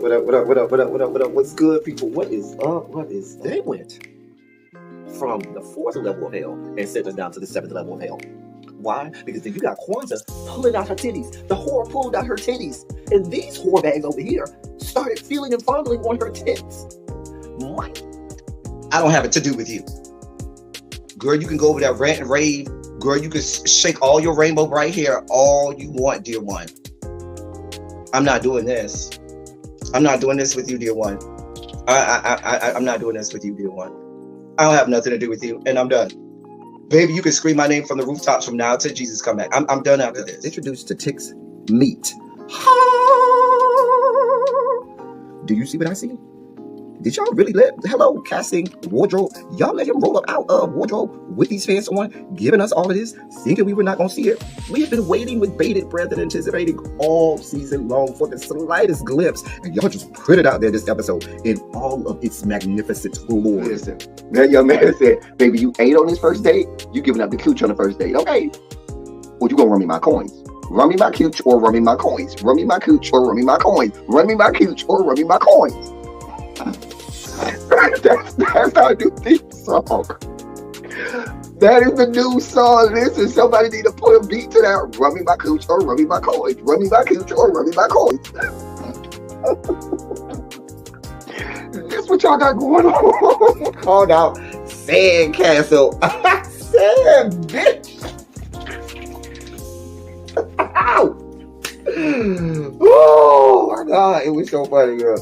What up? What's good, people? What is up? What is up? They went from the fourth level of hell and sent us down to the seventh level of hell. Why? Because then you got Kwanzaa pulling out her titties. The whore pulled out her titties. And these whore bags over here started feeling and fondling on her tits. Mike. I don't have it to do with you. Girl, you can go over there, rant and rave. Girl, you can shake all your rainbow bright hair all you want, dear one. I'm not doing this. I'm not doing this with you, dear one. I'm not doing this with you, dear one. I don't have nothing to do with you, and I'm done. Baby, you can scream my name from the rooftops from now till Jesus come back. I'm done after this. Introduced to Tick's Meat. Do you see what I see? Did y'all really hello, casting, wardrobe, y'all let him roll up out of wardrobe with these fans on, giving us all of this, thinking we were not going to see it? We have been waiting with bated breath and anticipating all season long for the slightest glimpse, and y'all just put it out there this episode in all of its magnificent glory. Listen, that young man said, baby, you ate on this first date, you giving up the cooch on the first date, okay? Well, you gonna run me my coins. Run me my cooch or run me my coins. Run me my cooch or run me my coins. Run me my cooch or run me my coins. That's our new theme song. That is the new song. Listen, somebody need to put a beat to that. Run me my cooch or run me my coins. Run me my cooch or run me my coins. That's what y'all got going on. Called out Sandcastle. Sand, bitch. Ow. Oh my God, it was so funny, girl.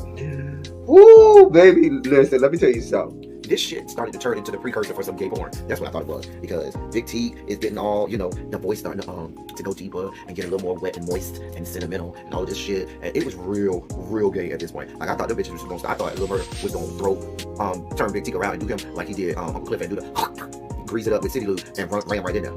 Woo, baby, listen, let me tell you something. This shit started to turn into the precursor for some gay porn. That's what I thought it was. Because Big T is getting all, the voice starting to go deeper and get a little more wet and moist and sentimental and all this shit. And it was real gay at this point. Like, I thought the bitches was going to start. I thought Lil Murder was going to turn Big T around and do him like he did Uncle Cliff and do the grease it up with City Lou and ran right in there.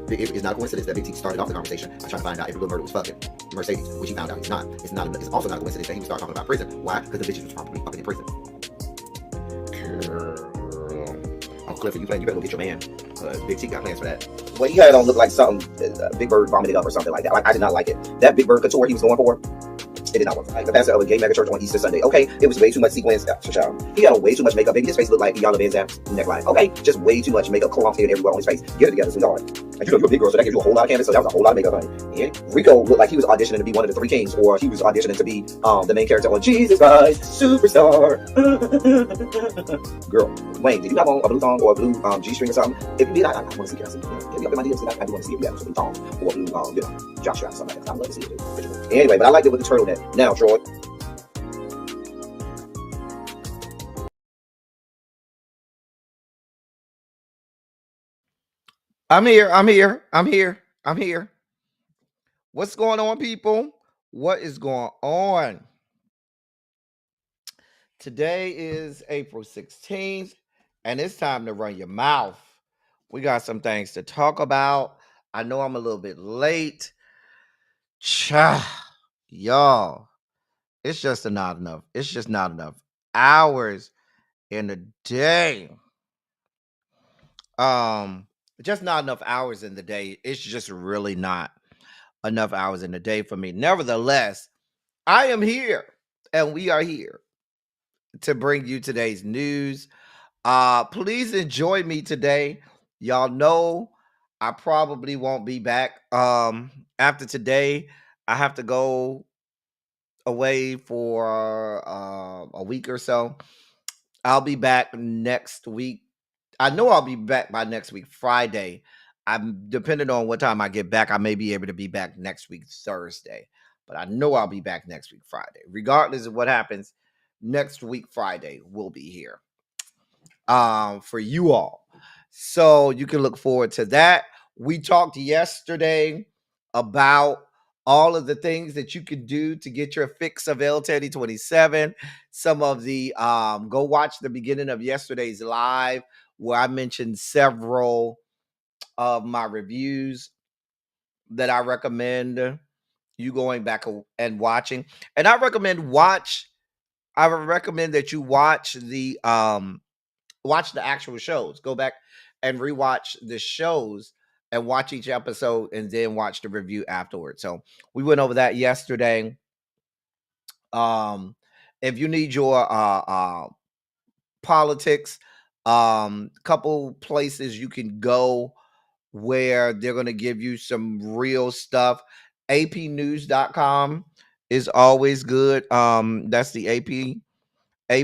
It's not a coincidence that Big T started off the conversation by trying to find out if Lil Murder was fucking Mercedes, which he found out he's not. It's also not a coincidence that he would start talking about prison. Why? Because the bitches was probably fucking in prison. Uncle Clifford, you better go get your man. Big T got plans for that. Well, he had it on look like something Big Bird vomited up or something like that. Like, I did not like it. That Big Bird couture he was going for, it did not work. Like the pastor of a gay mega church on Easter Sunday. Okay, it was way too much sequins. He had on way too much makeup. Baby, his face looked like Yana Van Zant's neckline. Okay, just way too much makeup, clumped in everywhere on his face. Get it together, sweetheart. And you're a big girl, so that gives you a whole lot of canvas. So that was a whole lot of makeup, honey. And Rico looked like he was auditioning to be one of the three kings, or he was auditioning to be the main character on Jesus Christ Superstar. Girl, Wayne, did you have on a blue thong or a blue G-string or something? If you did, I want to see. Can I see? Get me up in my DMs. I do want to see if you have a blue thong or a blue, jock strap or something like that. I'd love to see it too. Anyway, but I liked it with the turtleneck. Now, Troy. I'm here. What's going on, people? What is going on? Today is April 16th, and it's time to run your mouth. We got some things to talk about. I know I'm a little bit late. Y'all, it's just not enough. It's just not enough hours in the day. Just not enough hours in the day. It's just really not enough hours in the day for me. Nevertheless, I am here, and we are here to bring you today's news. Please enjoy me today. Y'all know I probably won't be back. After today, I have to go away for a week or so. I'll be back next week. I know I'll be back by next week, Friday. I'm depending on what time I get back. I may be able to be back next week, Thursday. But I know I'll be back next week, Friday. Regardless of what happens, next week, Friday, we'll be here for you all. So you can look forward to that. We talked yesterday about all of the things that you can do to get your fix of L-Teddy27. Some of the, go watch the beginning of yesterday's live where I mentioned several of my reviews that I recommend you going back and watching. And I recommend that you watch the actual shows. Go back and rewatch the shows and watch each episode and then watch the review afterwards. So we went over that yesterday. If you need your politics, couple places you can go where they're going to give you some real stuff. apnews.com is always good. That's the AP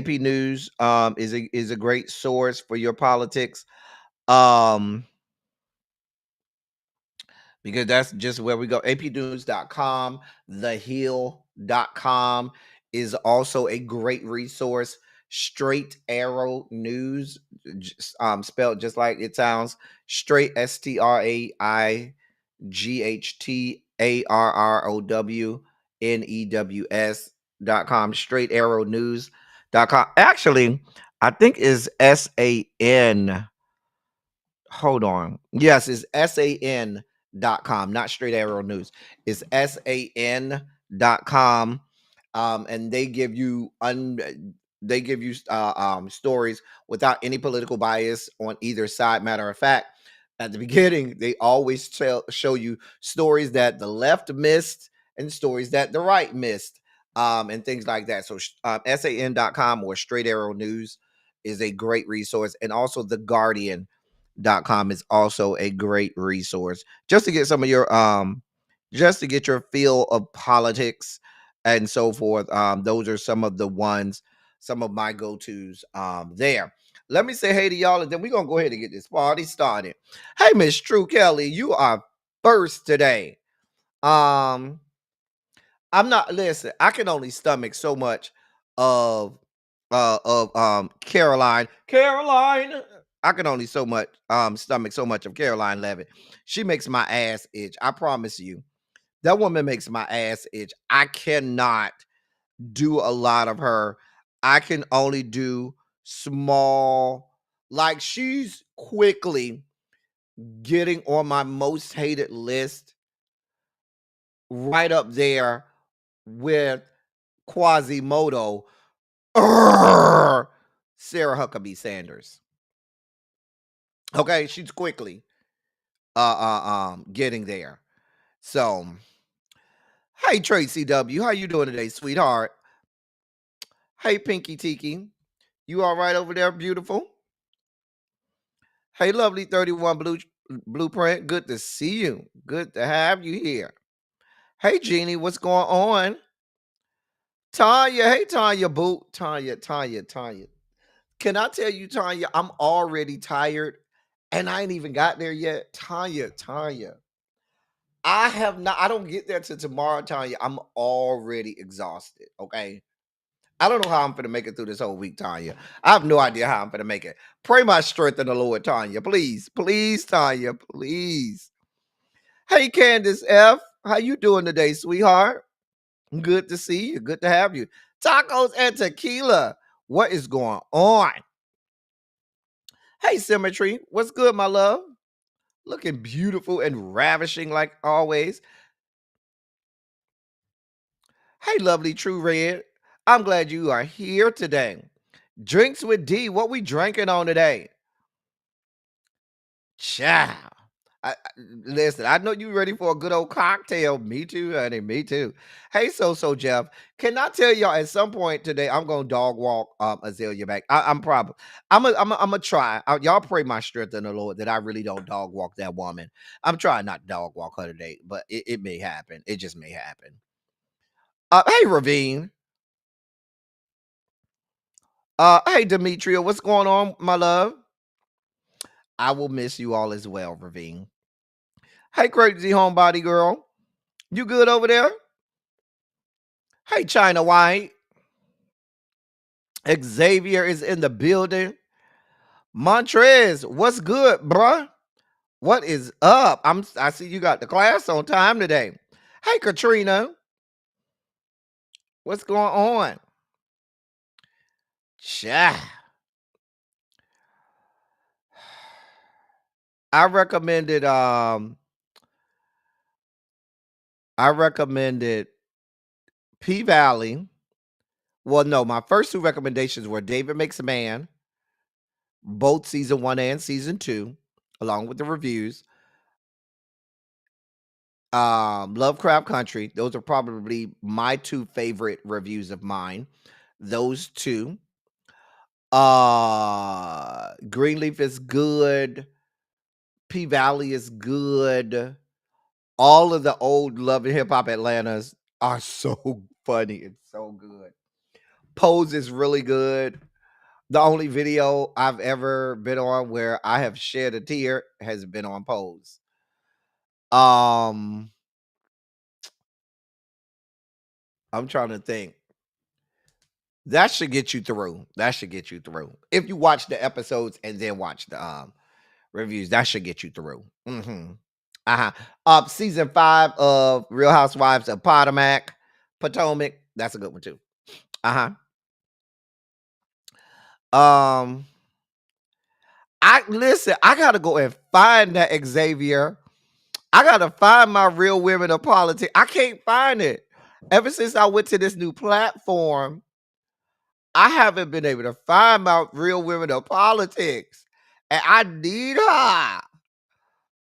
News is a great source for your politics. Because that's just where we go. apnews.com, thehill.com is also a great resource. Straight Arrow News, spelled just like it sounds, straight Straightarrownews.com, straight arrow news.com. Actually, I think is SAN. Hold on. Yes, it's SAN.com, not Straight Arrow News. It's SAN.com. And they give you stories without any political bias on either side. Matter of fact, at the beginning, they always show you stories that the left missed and stories that the right missed, and things like that. So SAN.com or Straight Arrow News is a great resource. And also the Guardian.com is also a great resource just to get some of your just to get your feel of politics and so forth. Those are some of the ones, some of my go-tos there. Let me say hey to y'all, and then we're gonna go ahead and get this party started. Hey, Miss True Kelly, you are first today. I'm not, listen, I can only stomach so much of Caroline. I can only stomach so much of Caroline Levitt. She makes my ass itch. I promise you. That woman makes my ass itch. I cannot do a lot of her. I can only do small, like she's quickly getting on my most hated list, right up there with Quasimodo, Sarah Huckabee Sanders. Okay, she's quickly getting there. So, hey Tracy W, how you doing today, sweetheart? Hey Pinky Tiki, you all right over there, beautiful? Hey, lovely 31 Blueprint, good to see you. Good to have you here. Hey Jeannie, what's going on? Tanya, hey Tanya, boo. Tanya. Can I tell you, Tanya, I'm already tired and I ain't even got there yet. Tanya. I don't get there till tomorrow, Tanya. I'm already exhausted. Okay. I don't know how I'm gonna make it through this whole week, Tanya. I have no idea how I'm gonna make it. Pray my strength in the Lord, Tanya. Please, Tanya, please. Hey, Candace F, how you doing today, sweetheart? Good to see you. Good to have you. Tacos and tequila. What is going on? Hey, Symmetry. What's good, my love? Looking beautiful and ravishing like always. Hey, lovely True Red. I'm glad you are here today. Drinks with D. What we drinking on today? Ciao. Listen, I know you ready for a good old cocktail. Me too, honey. Me too. Hey, so Jeff, can I tell y'all at some point today I'm gonna dog walk Azalea back. I'm probably I'm gonna try. Y'all pray my strength in the Lord that I really don't dog walk that woman. I'm trying not to dog walk her today, but it may happen. It just may happen. Hey, Ravine. Hey, Demetria, what's going on, my love? I will miss you all as well, Ravine. Hey, crazy homebody girl. You good over there? Hey, China White. Xavier is in the building. Montrez, what's good, bruh? What is up? I see you got the class on time today. Hey, Katrina. What's going on? Cha. I recommended P Valley. Well, no, my first two recommendations were David Makes a Man, both season 1 and season 2, along with the reviews. Lovecraft Country. Those are probably my two favorite reviews of mine. Those two. Greenleaf is good. P Valley is good. All of the old Love and Hip Hop Atlantas are so funny. It's so good. Pose is really good. The only video I've ever been on where I have shed a tear has been on Pose. I'm trying to think. That should get you through. That should get you through. If you watch the episodes and then watch the reviews, that should get you through. Season 5 of Real Housewives of Potomac. That's a good one too. I gotta go and find that Xavier. I gotta find my Real Women of Politics. I can't find it. Ever since I went to this new platform, I haven't been able to find my Real Women of Politics. And I need her.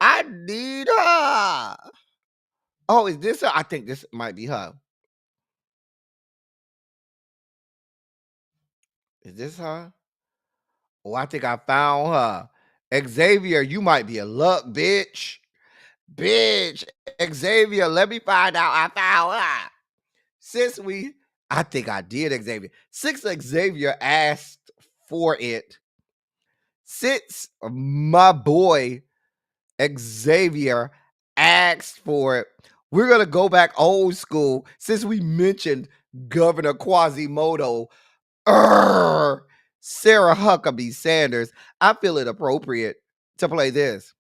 I need her. Oh, is this her? I think this might be her. Is this her? Oh, I think I found her. Xavier, you might be a luck, bitch. Bitch, Xavier, let me find out I found her. I think I did, Xavier. Since Xavier asked for it, since my boy Xavier asked for it, we're going to go back old school. Since we mentioned Governor Quasimodo, Sarah Huckabee Sanders, I feel it appropriate to play this.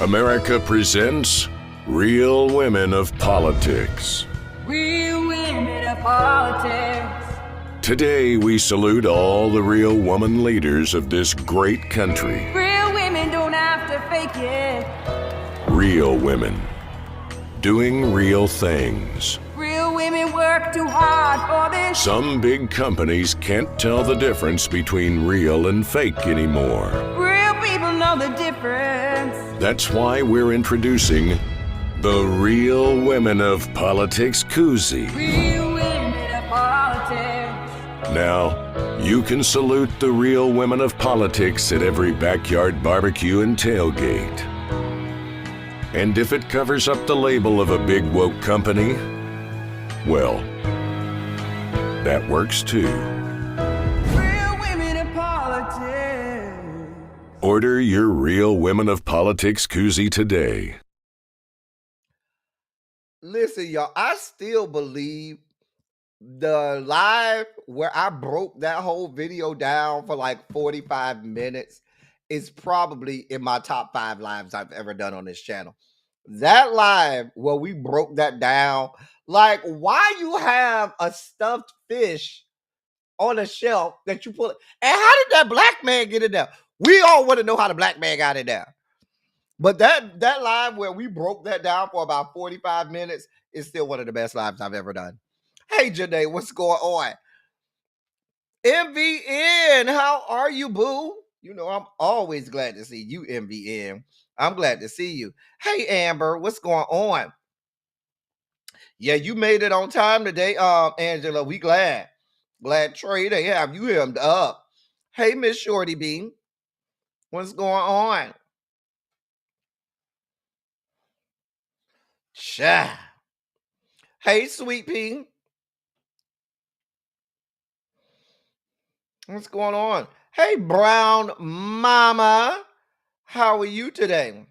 America presents Real Women of Politics. Real women of politics. Today we salute all the real woman leaders of this great country. Real women don't have to fake it. Real women doing real things. Real women work too hard for this. Some big companies can't tell the difference between real and fake anymore. Real people know the difference. That's why we're introducing the Real Women of Politics koozie. Real women of politics. Now, you can salute the real women of politics at every backyard barbecue and tailgate. And if it covers up the label of a big woke company, well, that works too. Real women of politics. Order your Real Women of Politics koozie today. Listen, y'all, I still believe the live where I broke that whole video down for like 45 minutes is probably in my top 5 lives I've ever done on this channel. That live where we broke that down, like why you have a stuffed fish on a shelf that you pull, and how did that black man get in there? We all want to know how the black man got in there. But that live where we broke that down for about 45 minutes is still one of the best lives I've ever done. Hey, Janae, what's going on? MVN, how are you, boo? You know, I'm always glad to see you, MVN. I'm glad to see you. Hey, Amber, what's going on? Yeah, you made it on time today, Angela. We glad. Glad Trey, they have you hemmed up. Hey, Miss Shorty Bean, what's going on? Cha. Hey, Sweet Pea. What's going on? Hey, Brown Mama. How are you today?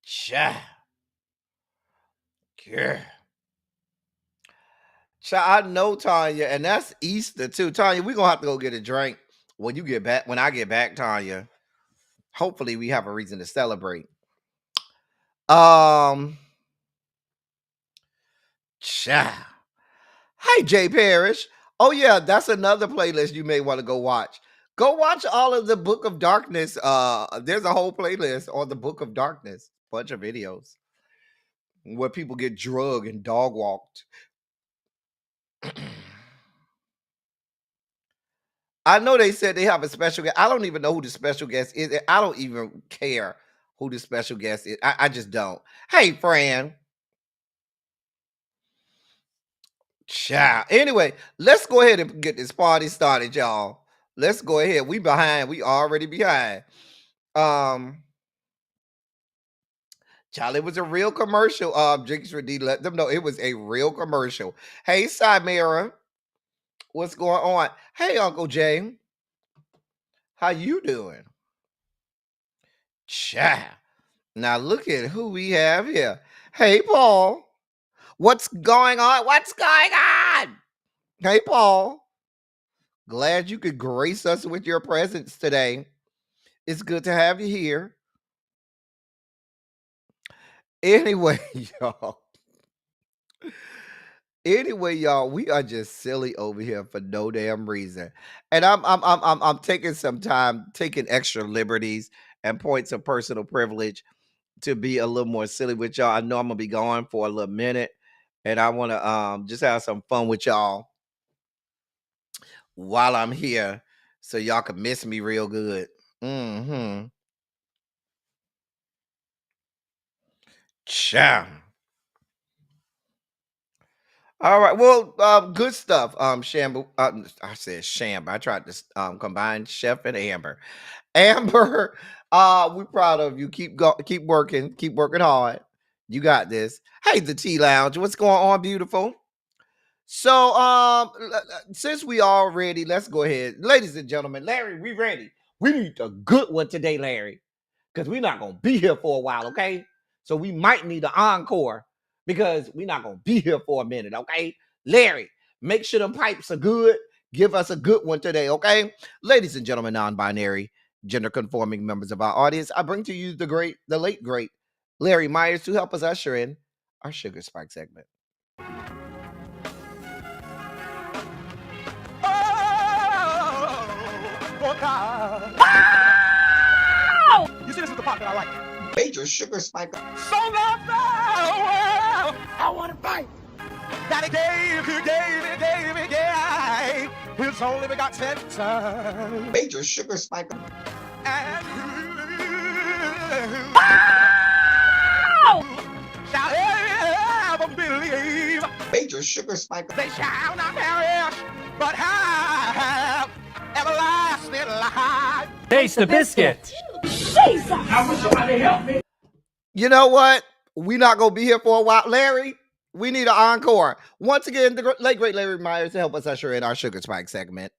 Cha. Yeah. Cha, I know Tanya, and that's Easter too. Tanya, we're gonna have to go get a drink when you get back. When I get back, Tanya. Hopefully, we have a reason to celebrate. Cha. Hey, Jay Parrish. Oh, yeah, that's another playlist you may want to go watch. Go watch all of the Book of Darkness. There's a whole playlist on the Book of Darkness. Bunch of videos where people get drugged and dog walked. I know they said they have a special guest. I don't even know who the special guest is. I don't even care who the special guest is. I just don't. Hey, Fran. Child. Anyway, let's go ahead and get this party started, y'all. Let's go ahead. We behind. We already behind. Child, it was a real commercial. Jinx D let them know it was a real commercial. Hey, Samira, what's going on? Hey, Uncle Jay, how you doing? Child. Now look at who we have here. Hey, Paul, what's going on? What's going on? Hey, Paul. Glad you could grace us with your presence today. It's good to have you here. Anyway, y'all. Anyway, y'all, we are just silly over here for no damn reason. And I'm taking some time, taking extra liberties and points of personal privilege to be a little more silly with y'all. I know I'm gonna be gone for a little minute, and I want to just have some fun with y'all while I'm here, so y'all can miss me real good. Mm-hmm. Ciao. All right. Well, good stuff. Shamble. I said Sham. I tried to combine Chef and Amber. Amber, we're proud of you. Keep working hard. You got this. Hey, the Tea Lounge. What's going on, beautiful? So, since we all ready, let's go ahead, ladies and gentlemen. Larry, we ready. We need a good one today, Larry, because we're not gonna be here for a while, okay? So we might need an encore because we're not gonna be here for a minute, okay? Larry, make sure them pipes are good. Give us a good one today, okay? Ladies and gentlemen, non-binary, gender-conforming members of our audience, I bring to you the late great Larry Myers to help us usher in our Sugar Spike segment. You see, this is the part that I like. Major Sugar Spike. So love the world. I want to fight. That he gave me, yeah. His only begotten son. Major Sugar Spike. And shall ever believe. Major Sugar Spike. They shall not perish, but have everlasting life. Taste the biscuit. Jesus! I wish somebody help me. You know what? We're not gonna be here for a while, Larry. We need an encore. Once again, the late great Larry Myers to help us usher in our Sugar Spike segment.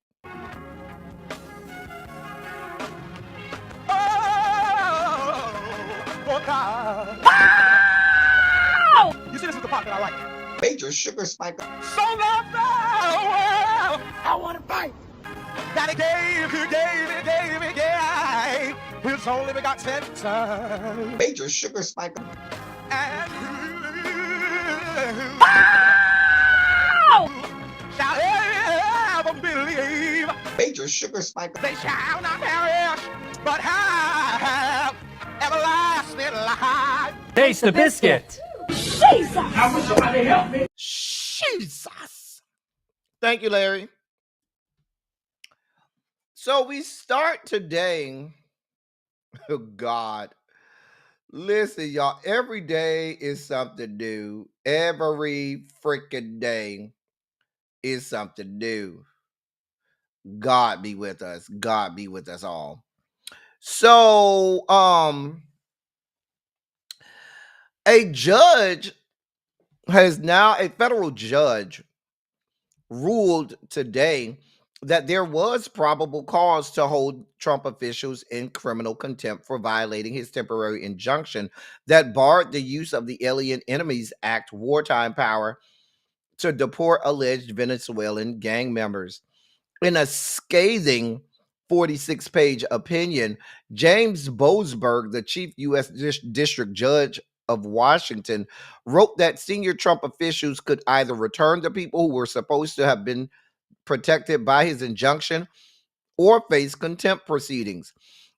You see, this is the part that I like. Major Sugar Spike. So love the world. I want to fight. That he gave me, yeah. His only begotten son. Major Sugar Spike. And shall ever believe. Major Sugar Spike. They shall not perish, but have everlasting life. Taste the biscuit. Jesus! I wish somebody help me. Jesus. Thank you, Larry. So we start today. Oh God. Listen, y'all, every day is something new. Every freaking day is something new. God be with us. God be with us all. So, a federal judge ruled today that there was probable cause to hold Trump officials in criminal contempt for violating his temporary injunction that barred the use of the Alien Enemies Act wartime power to deport alleged Venezuelan gang members. In a scathing 46-page opinion, James Boasberg, the chief U.S. District Judge of Washington, wrote that senior Trump officials could either return the people who were supposed to have been protected by his injunction or face contempt proceedings.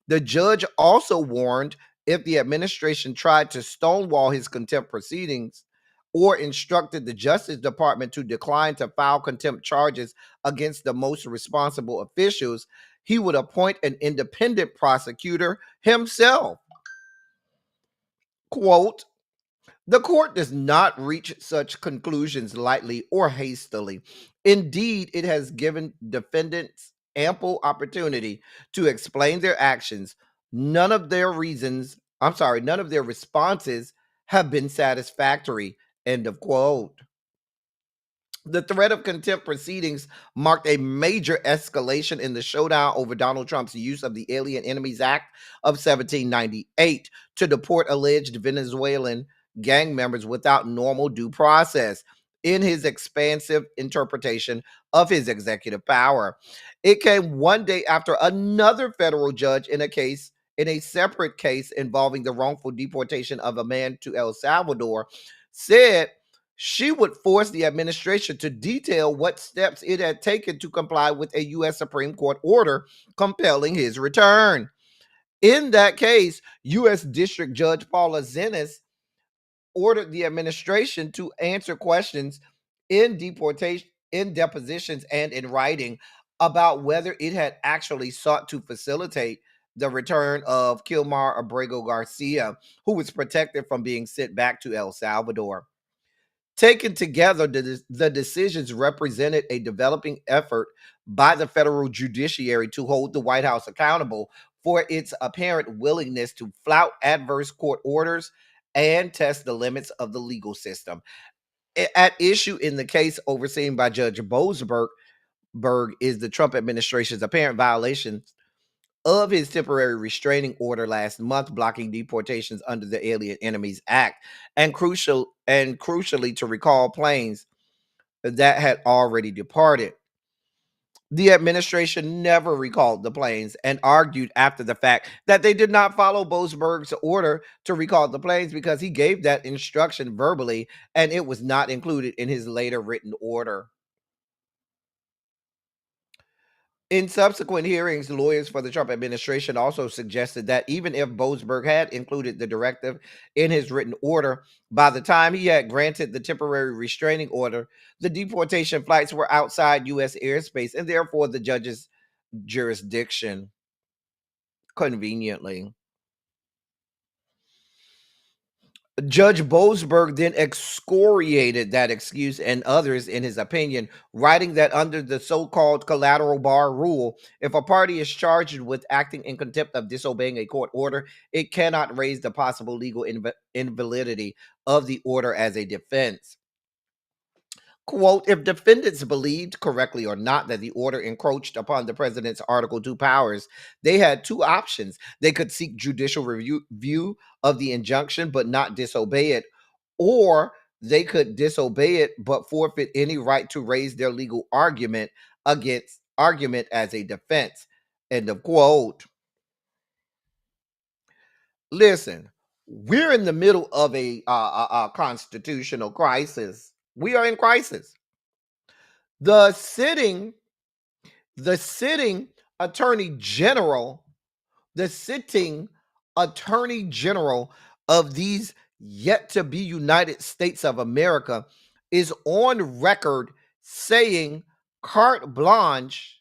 The judge also warned if the administration tried to stonewall his contempt proceedings or instructed the Justice Department to decline to file contempt charges against the most responsible officials, he would appoint an independent prosecutor himself. Quote, the court does not reach such conclusions lightly or hastily. Indeed, it has given defendants ample opportunity to explain their actions. None of their responses have been satisfactory. End of quote. The threat of contempt proceedings marked a major escalation in the showdown over Donald Trump's use of the Alien Enemies Act of 1798 to deport alleged Venezuelan gang members without normal due process in his expansive interpretation of his executive power. It came one day after another federal judge in a separate case involving the wrongful deportation of a man to El Salvador said she would force the administration to detail what steps it had taken to comply with a U.S. Supreme Court order compelling his return. In that case, U.S. District Judge Paula Zennis ordered the administration to answer questions in depositions and in writing about whether it had actually sought to facilitate the return of Kilmar Abrego Garcia, who was protected from being sent back to El Salvador. Taken together, the decisions represented a developing effort by the federal judiciary to hold the White House accountable for its apparent willingness to flout adverse court orders and test the limits of the legal system. At issue in the case overseen by Judge Boasberg is the Trump administration's apparent violation of his temporary restraining order last month, blocking deportations under the Alien Enemies Act, and crucially to recall planes that had already departed. The administration never recalled the planes and argued after the fact that they did not follow Boasberg's order to recall the planes because he gave that instruction verbally and it was not included in his later written order. In subsequent hearings, lawyers for the Trump administration also suggested that even if Boasberg had included the directive in his written order, by the time he had granted the temporary restraining order, the deportation flights were outside U.S. airspace and therefore the judge's jurisdiction. Conveniently, Judge Boasberg then excoriated that excuse and others in his opinion, writing that under the so-called collateral bar rule, if a party is charged with acting in contempt of disobeying a court order, it cannot raise the possible legal invalidity of the order as a defense. Quote, if defendants believed correctly or not that the order encroached upon the president's Article 2 powers, they had two options. They could seek judicial review of the injunction but not disobey it, or they could disobey it but forfeit any right to raise their legal argument as a defense. End of quote. Listen, we're in the middle of a constitutional crisis. We are in crisis. The sitting attorney general, the sitting attorney general of these yet to be United States of America is on record saying carte blanche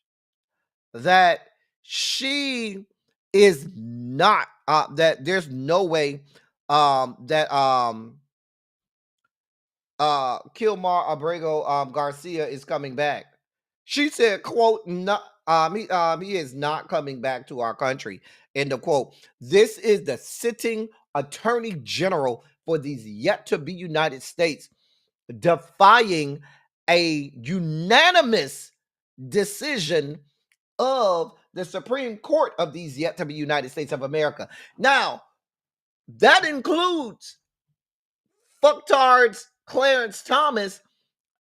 that she is not that there's no way that Kilmar Abrego Garcia is coming back. She said, quote, not, he is not coming back to our country, end of quote. This is the sitting attorney general for these yet to be United States defying a unanimous decision of the Supreme Court of these yet to be United States of America. Now, that includes fucktards Clarence Thomas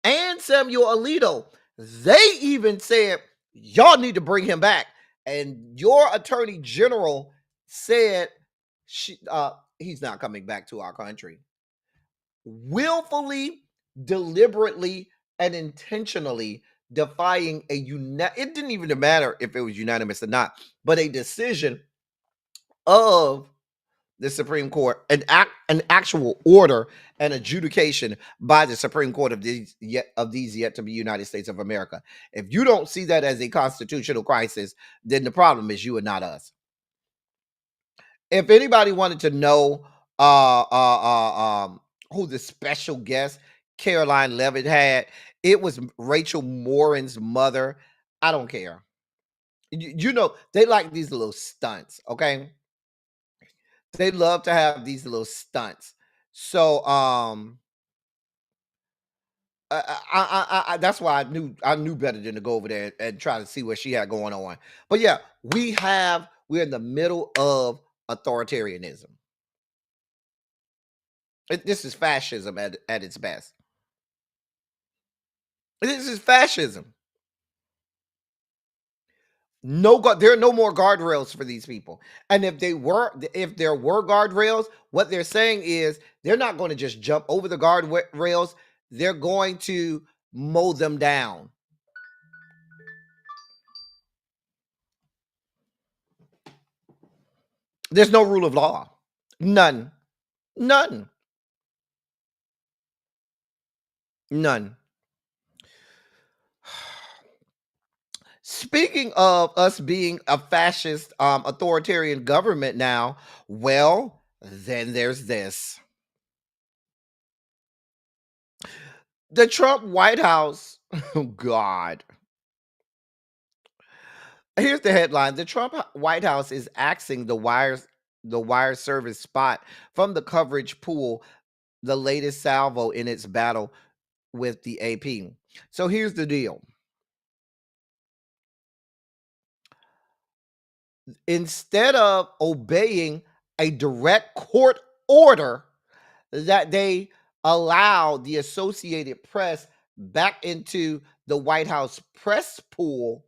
and Samuel Alito. They even said, y'all need to bring him back. And your attorney general said he's not coming back to our country. Willfully, deliberately, and intentionally defying it didn't even matter if it was unanimous or not, but a decision of the Supreme Court, an actual order and adjudication by the Supreme Court of these yet to be United States of America. If you don't see that as a constitutional crisis, then the problem is you and not us. If anybody wanted to know who the special guest Caroline Levitt had. It was Rachel Morin's mother. I don't care. You know, they like these little stunts, okay? They love to have these little stunts. So that's why I knew better than to go over there and try to see what she had going on. But yeah, we're in the middle of authoritarianism. This is fascism at its best. This is fascism. There are no more guardrails for these people. And if there were guardrails, what they're saying is they're not going to just jump over the guardrails. They're going to mow them down. There's no rule of law. None. None. None. Speaking of us being a fascist authoritarian government now, well, then there's this. The Trump White House, oh God. Here's the headline. The Trump White House is axing the wire service spot from the coverage pool, the latest salvo in its battle with the AP. So here's the deal. Instead of obeying a direct court order that they allow the Associated Press back into the White House press pool,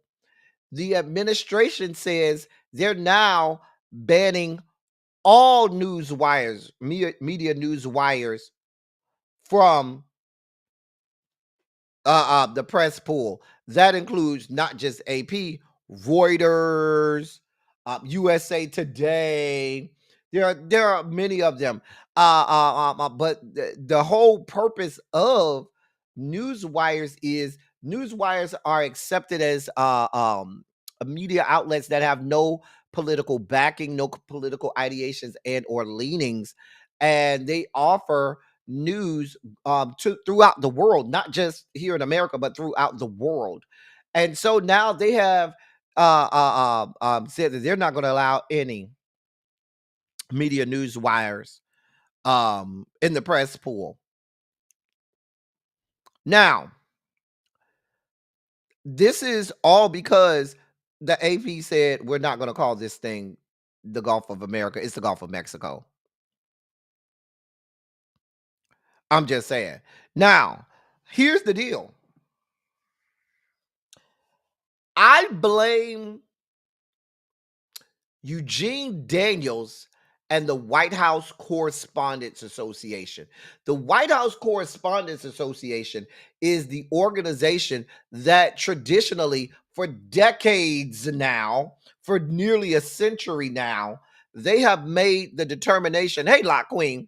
the administration says they're now banning all news wires, media news wires from the press pool. That includes not just AP, Reuters, USA Today. There are many of them. But the whole purpose of news wires is news wires are accepted as media outlets that have no political backing, no political ideations and or leanings, and they offer news throughout the world, not just here in America, but throughout the world. And so now they have said that they're not going to allow any media news wires in the press pool. Now, this is all because the AP said we're not going to call this thing the Gulf of America. It's the Gulf of Mexico. I'm just saying. Now, here's the deal. I blame Eugene Daniels and the White House Correspondents Association. The White House Correspondents Association is the organization that traditionally, for decades now, for nearly a century now, they have made the determination, hey, Lock Queen,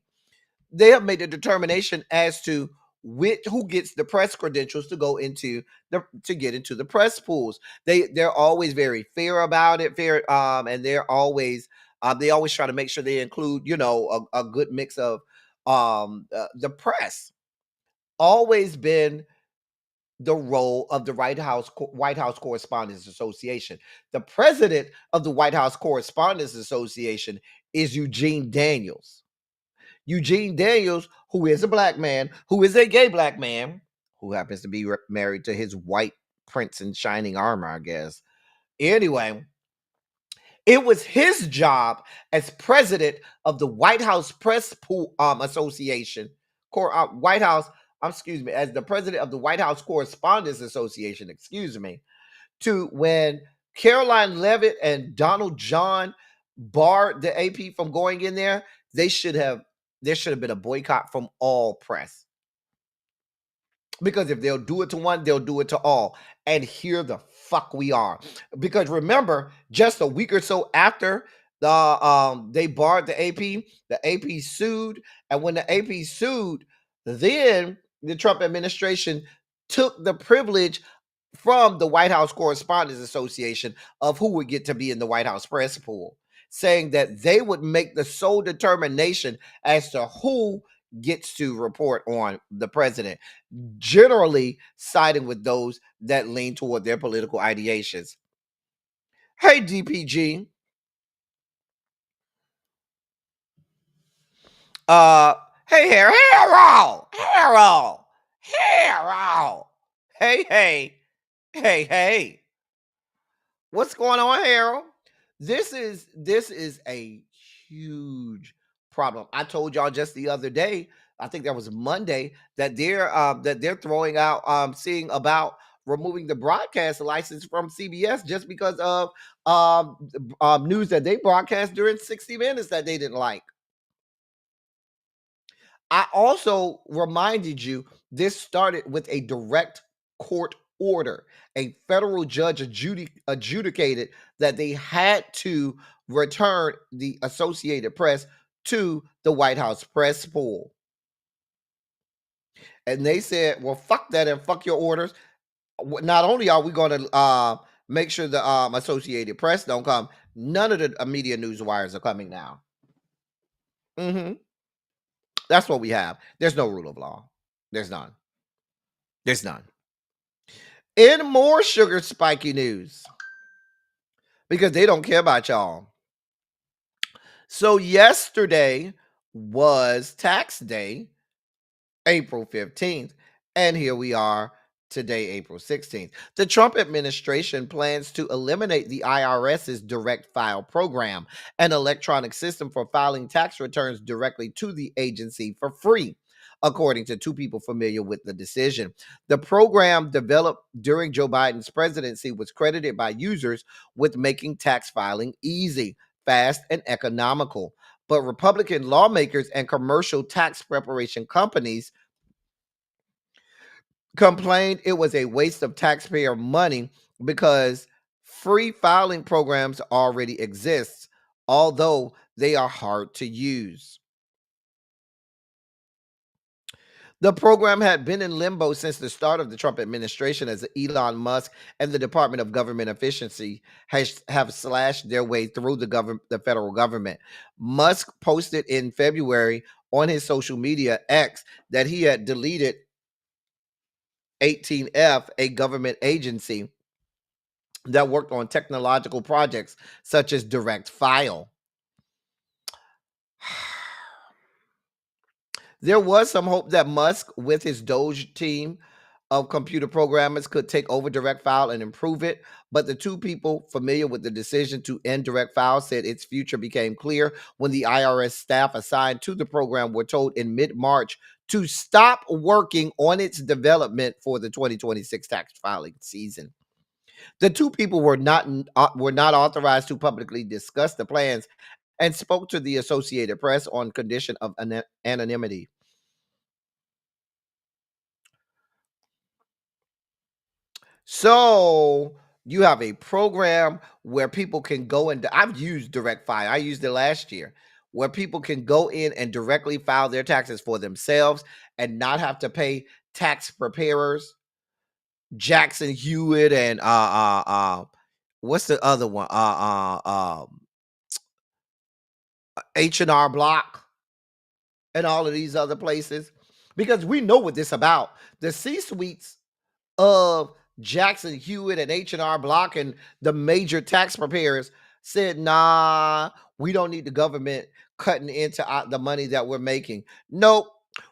they have made a determination as to who gets the press credentials to go into to get into the press pools. They're always very fair about it, and they always try to make sure they include, a good mix of the press. Always been the role of the White House Correspondents Association. The president of the White House Correspondents Association is Eugene Daniels. Eugene Daniels, who is a black man, who is a gay black man, who happens to be married to his white prince in shining armor, I guess. Anyway, it was his job as president of the White House Press Pool Association, as the president of the White House Correspondents Association, to when Caroline Levitt and Donald John barred the AP from going in there, there should have been a boycott from all press. Because if they'll do it to one, they'll do it to all. And here the fuck we are. Because remember, just a week or so after they barred the AP sued. And when the AP sued, then the Trump administration took the privilege from the White House Correspondents Association of who would get to be in the White House press pool. saying that they would make the sole determination as to who gets to report on the president, generally siding with those that lean toward their political ideations. Hey, DPG. Uh, hey, Harold. Hey. What's going on, Harold? This is a huge problem. I told y'all just the other day, I think that was Monday, that they're throwing out seeing about removing the broadcast license from CBS just because of news that they broadcast during 60 Minutes that they didn't like. I also reminded you this started with a direct court order. A federal judge adjudicated that they had to return the Associated Press to the White House press pool. And they said, well, fuck that and fuck your orders. Not only are we going to make sure the Associated Press don't come, none of the media news wires are coming now. That's what we have. There's no rule of law. There's none. In more sugar spiky news, because they don't care about y'all. So yesterday was tax day, April 15th, and here we are today, April 16th. The Trump administration plans to eliminate the IRS's direct file program, an electronic system for filing tax returns directly to the agency for free, according to two people familiar with the decision. The program, developed during Joe Biden's presidency, was credited by users with making tax filing easy, fast, and economical. But Republican lawmakers and commercial tax preparation companies complained it was a waste of taxpayer money because free filing programs already exist, although they are hard to use. The program had been in limbo since the start of the Trump administration, as Elon Musk and the Department of Government Efficiency have slashed their way through the federal government. Musk posted in February on his social media X that he had deleted 18F, a government agency that worked on technological projects such as direct file. There was some hope that Musk, with his Doge team of computer programmers, could take over direct file and improve it, but the two people familiar with the decision to end direct file said its future became clear when the IRS staff assigned to the program were told in mid-March to stop working on its development for the 2026 tax filing season. The two people were not authorized to publicly discuss the plans and spoke to the Associated Press on condition of anonymity. So you have a program where people can go and I've used direct file. I used it last year, where people can go in and directly file their taxes for themselves and not have to pay tax preparers, Jackson Hewitt, and what's the other one? H&R Block and all of these other places, because we know what this about. The C-suites of Jackson Hewitt and H&R Block and the major tax preparers said, nah, we don't need the government cutting into the money that we're making. Nope.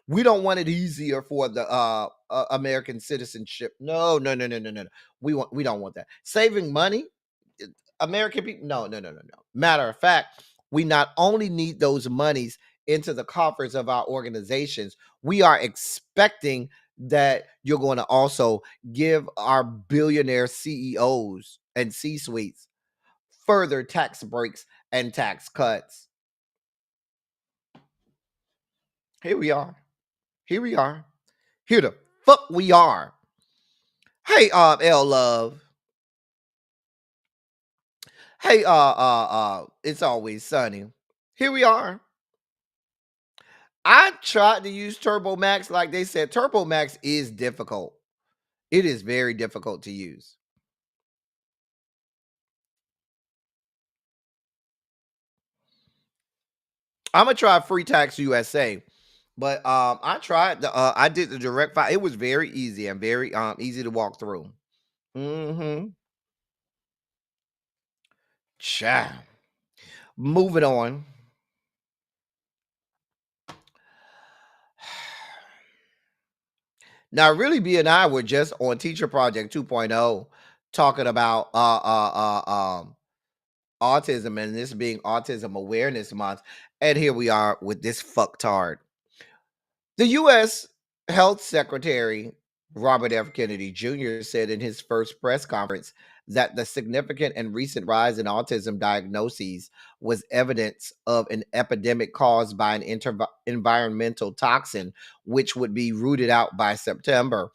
We don't want it easier for the American citizenship. No. We don't want that. Saving money, American people. No. Matter of fact, we not only need those monies into the coffers of our organizations, we are expecting that you're going to also give our billionaire CEOs and C-suites further tax breaks and tax cuts. Here we are. Here the fuck we are. Hey, L Love. Hey, it's always sunny. Here we are. I tried to use Turbo Max. Like they said, Turbo Max is difficult. It is very difficult to use. I'm gonna try Free Tax USA, but I did the direct file. It was very easy and very easy to walk through. Mm-hmm. Ciao. Moving on. Now, really, B and I were just on Teacher Project 2.0 talking about autism, and this being Autism Awareness Month. And here we are with this fucktard. The U.S. Health Secretary Robert F. Kennedy Jr. said in his first press conference that the significant and recent rise in autism diagnoses was evidence of an epidemic caused by an environmental toxin, which would be rooted out by September.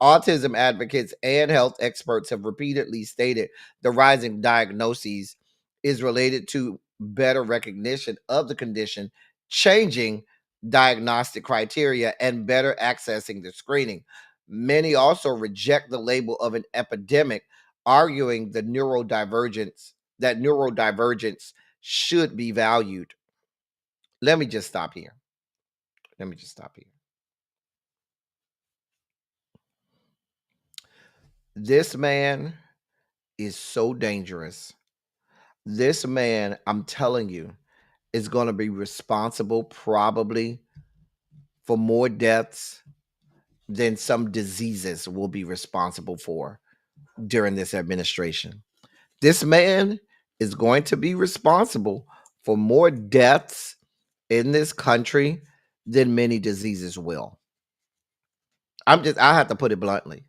Autism advocates and health experts have repeatedly stated the rising diagnoses is related to better recognition of the condition, changing diagnostic criteria, and better accessing the screening. Many also reject the label of an epidemic, arguing that neurodivergence should be valued. Let me just stop here. Let me just stop here. This man is so dangerous. This man, I'm telling you, is going to be responsible probably for more deaths than some diseases will be responsible for during this administration. This man is going to be responsible for more deaths in this country than many diseases will. I have to put it bluntly.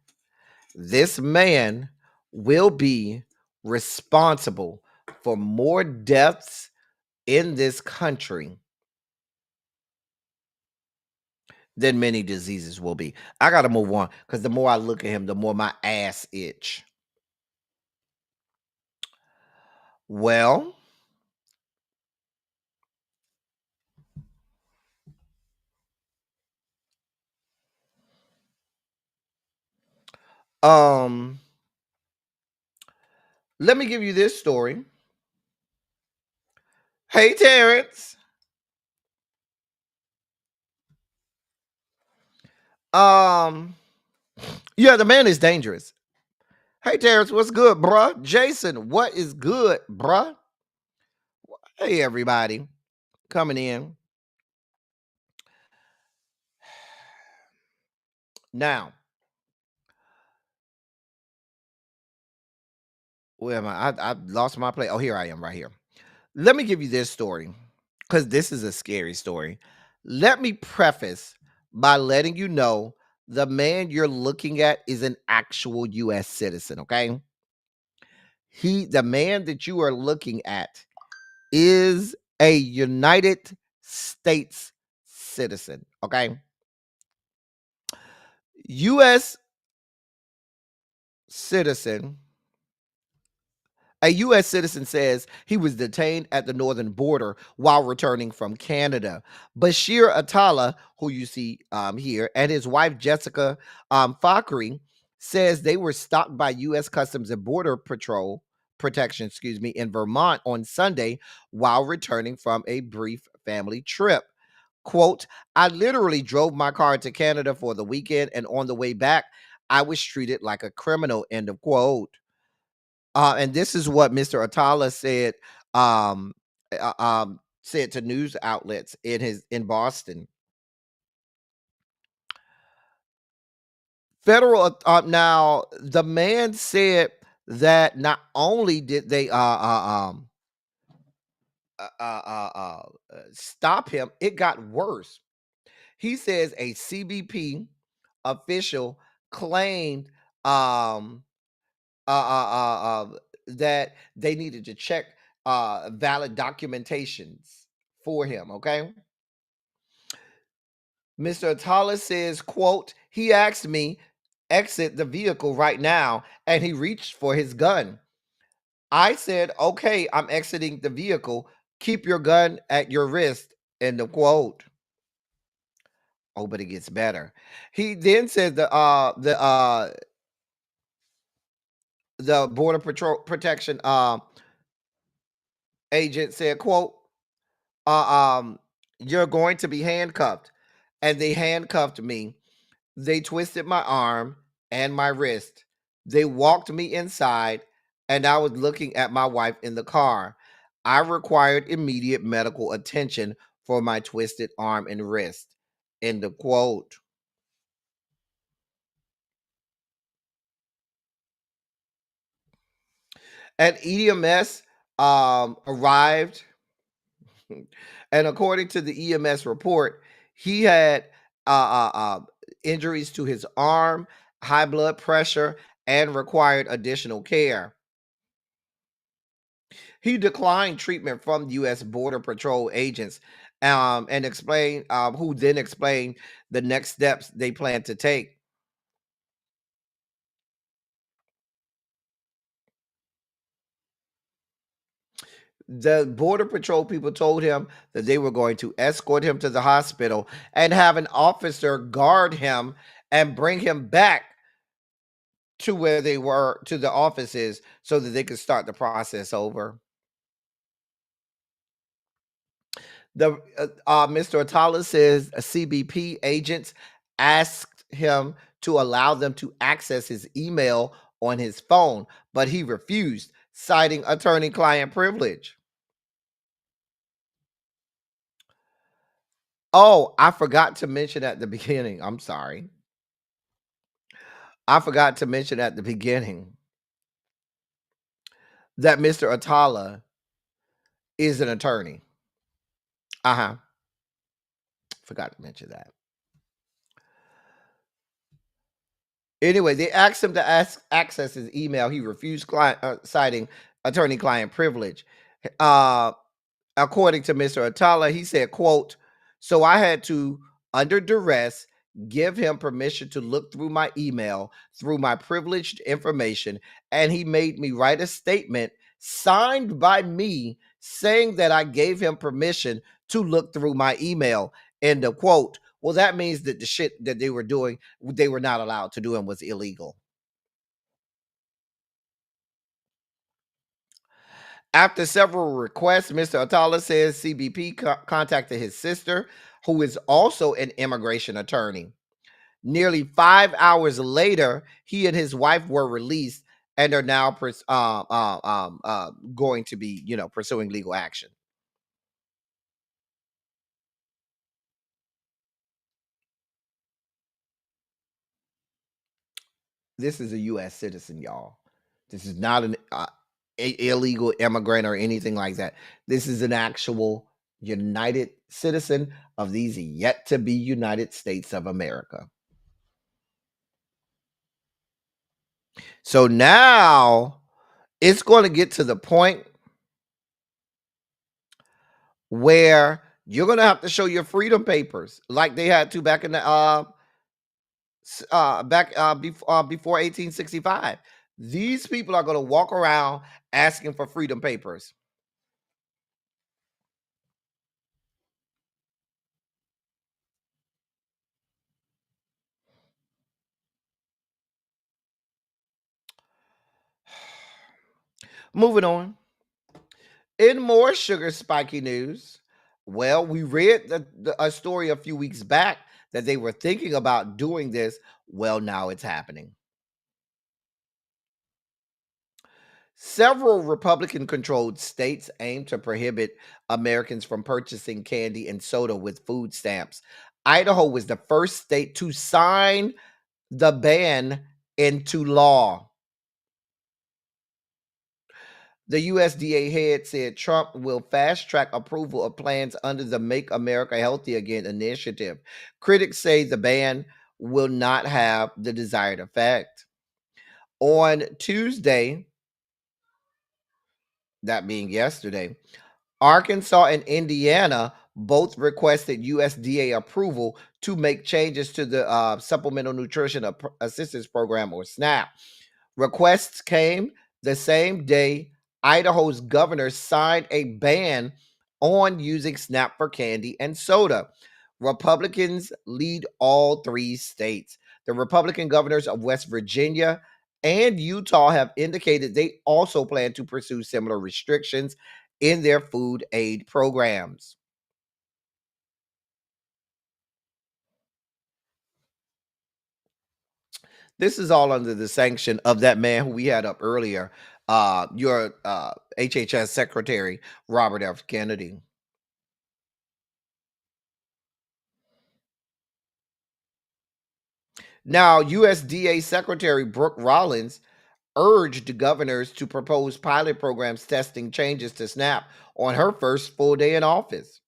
This man will be responsible for more deaths in this country than many diseases will be. I got to move on because the more I look at him, the more my ass itch. Well, um, let me give you this story. Hey, Terrence. Um, yeah, the man is dangerous. Hey, Terrence, what's good, bruh? Jason, what is good, bruh? Hey, everybody coming in. Now, where am I lost my place. Oh, here I am right here. Let me give you this story because this is a scary story. Let me preface by letting you know the man you're looking at is an actual U.S. citizen, okay? The man that you are looking at is a United States citizen, okay? U.S. citizen. A U.S. citizen says he was detained at the northern border while returning from Canada. Bashir Atala, who you see here, and his wife Jessica Fakri says they were stopped by U.S. Customs and Border Protection, in Vermont on Sunday while returning from a brief family trip. Quote, I literally drove my car to Canada for the weekend, and on the way back, I was treated like a criminal, end of quote. And this is what Mr. Atala said to news outlets in Boston. Now the man said that not only did they stop him, it got worse. He says a CBP official claimed um that they needed to check valid documentations for him. Okay. Mr. Atala says, quote, he asked me, exit the vehicle right now, and he reached for his gun. I said, okay, I'm exiting the vehicle. Keep your gun at your wrist, end of quote. Oh, but it gets better. He then said the border patrol protection agent said, quote, You're going to be handcuffed. And they handcuffed me. They twisted my arm and my wrist. They walked me inside, and I was looking at my wife in the car. I required immediate medical attention for my twisted arm and wrist. End of quote. And EMS arrived, and according to the EMS report, he had injuries to his arm, high blood pressure, and required additional care. He declined treatment from U.S. Border Patrol agents, and explained, who then explained the next steps they plan to take. The Border Patrol people told him that they were going to escort him to the hospital and have an officer guard him and bring him back to where they were, to the offices, so that they could start the process over. The Mr. Atala says CBP agents asked him to allow them to access his email on his phone, but he refused, citing attorney-client privilege. Oh, I forgot to mention at the beginning. I'm sorry. I forgot to mention at the beginning that Mr. Atala is an attorney. Forgot to mention that. Anyway, they asked him to access his email. He refused, citing attorney-client privilege. Uh, According to Mr. Atala, he said, quote, "So I had to, under duress, give him permission to look through my email, through my privileged information, and he made me write a statement signed by me saying that I gave him permission to look through my email." End of quote. Well, that means that the shit that they were doing, they were not allowed to do, and was illegal. After several requests, Mr. Atala says CBP contacted his sister, who is also an immigration attorney. Nearly 5 hours later, he and his wife were released and are now going to be, pursuing legal action. This is a U.S. citizen, y'all. This is not an illegal immigrant or anything like that. This is an actual United citizen of these yet to be United States of America. So now it's going to get to the point where you're going to have to show your freedom papers like they had to back in the before 1865. These people are going to walk around asking for freedom papers. Moving on. In more sugar spiky news, well, we read a story a few weeks back that they were thinking about doing this. Well, now it's happening. Several Republican controlled states aim to prohibit Americans from purchasing candy and soda with food stamps. Idaho was the first state to sign the ban into law. The USDA head said Trump will fast track approval of plans under the Make America Healthy Again initiative. Critics say the ban will not have the desired effect. On Tuesday, that being yesterday, Arkansas and Indiana both requested USDA approval to make changes to the Supplemental Nutrition Assistance Program, or SNAP. Requests came the same day Idaho's governor signed a ban on using SNAP for candy and soda. Republicans lead all three states. The Republican governors of West Virginia and Utah have indicated they also plan to pursue similar restrictions in their food aid programs. This is all under the sanction of that man who we had up earlier, your HHS Secretary, Robert F. Kennedy. Now, USDA Secretary Brooke Rollins urged governors to propose pilot programs testing changes to SNAP on her first full day in office.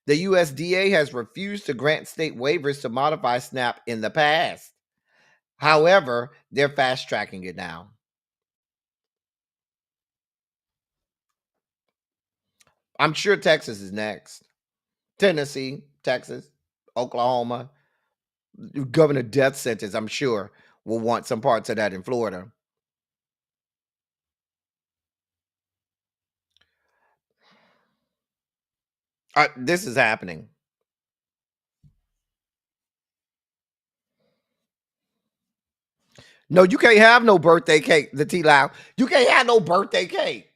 The USDA has refused to grant state waivers to modify SNAP in the past. However, they're fast tracking it now. I'm sure Texas is next. Tennessee, Texas, Oklahoma. Governor death sentence, I'm sure, will want some parts of that in Florida. This is happening. No, you can't have no birthday cake, the T Loud. You can't have no birthday cake.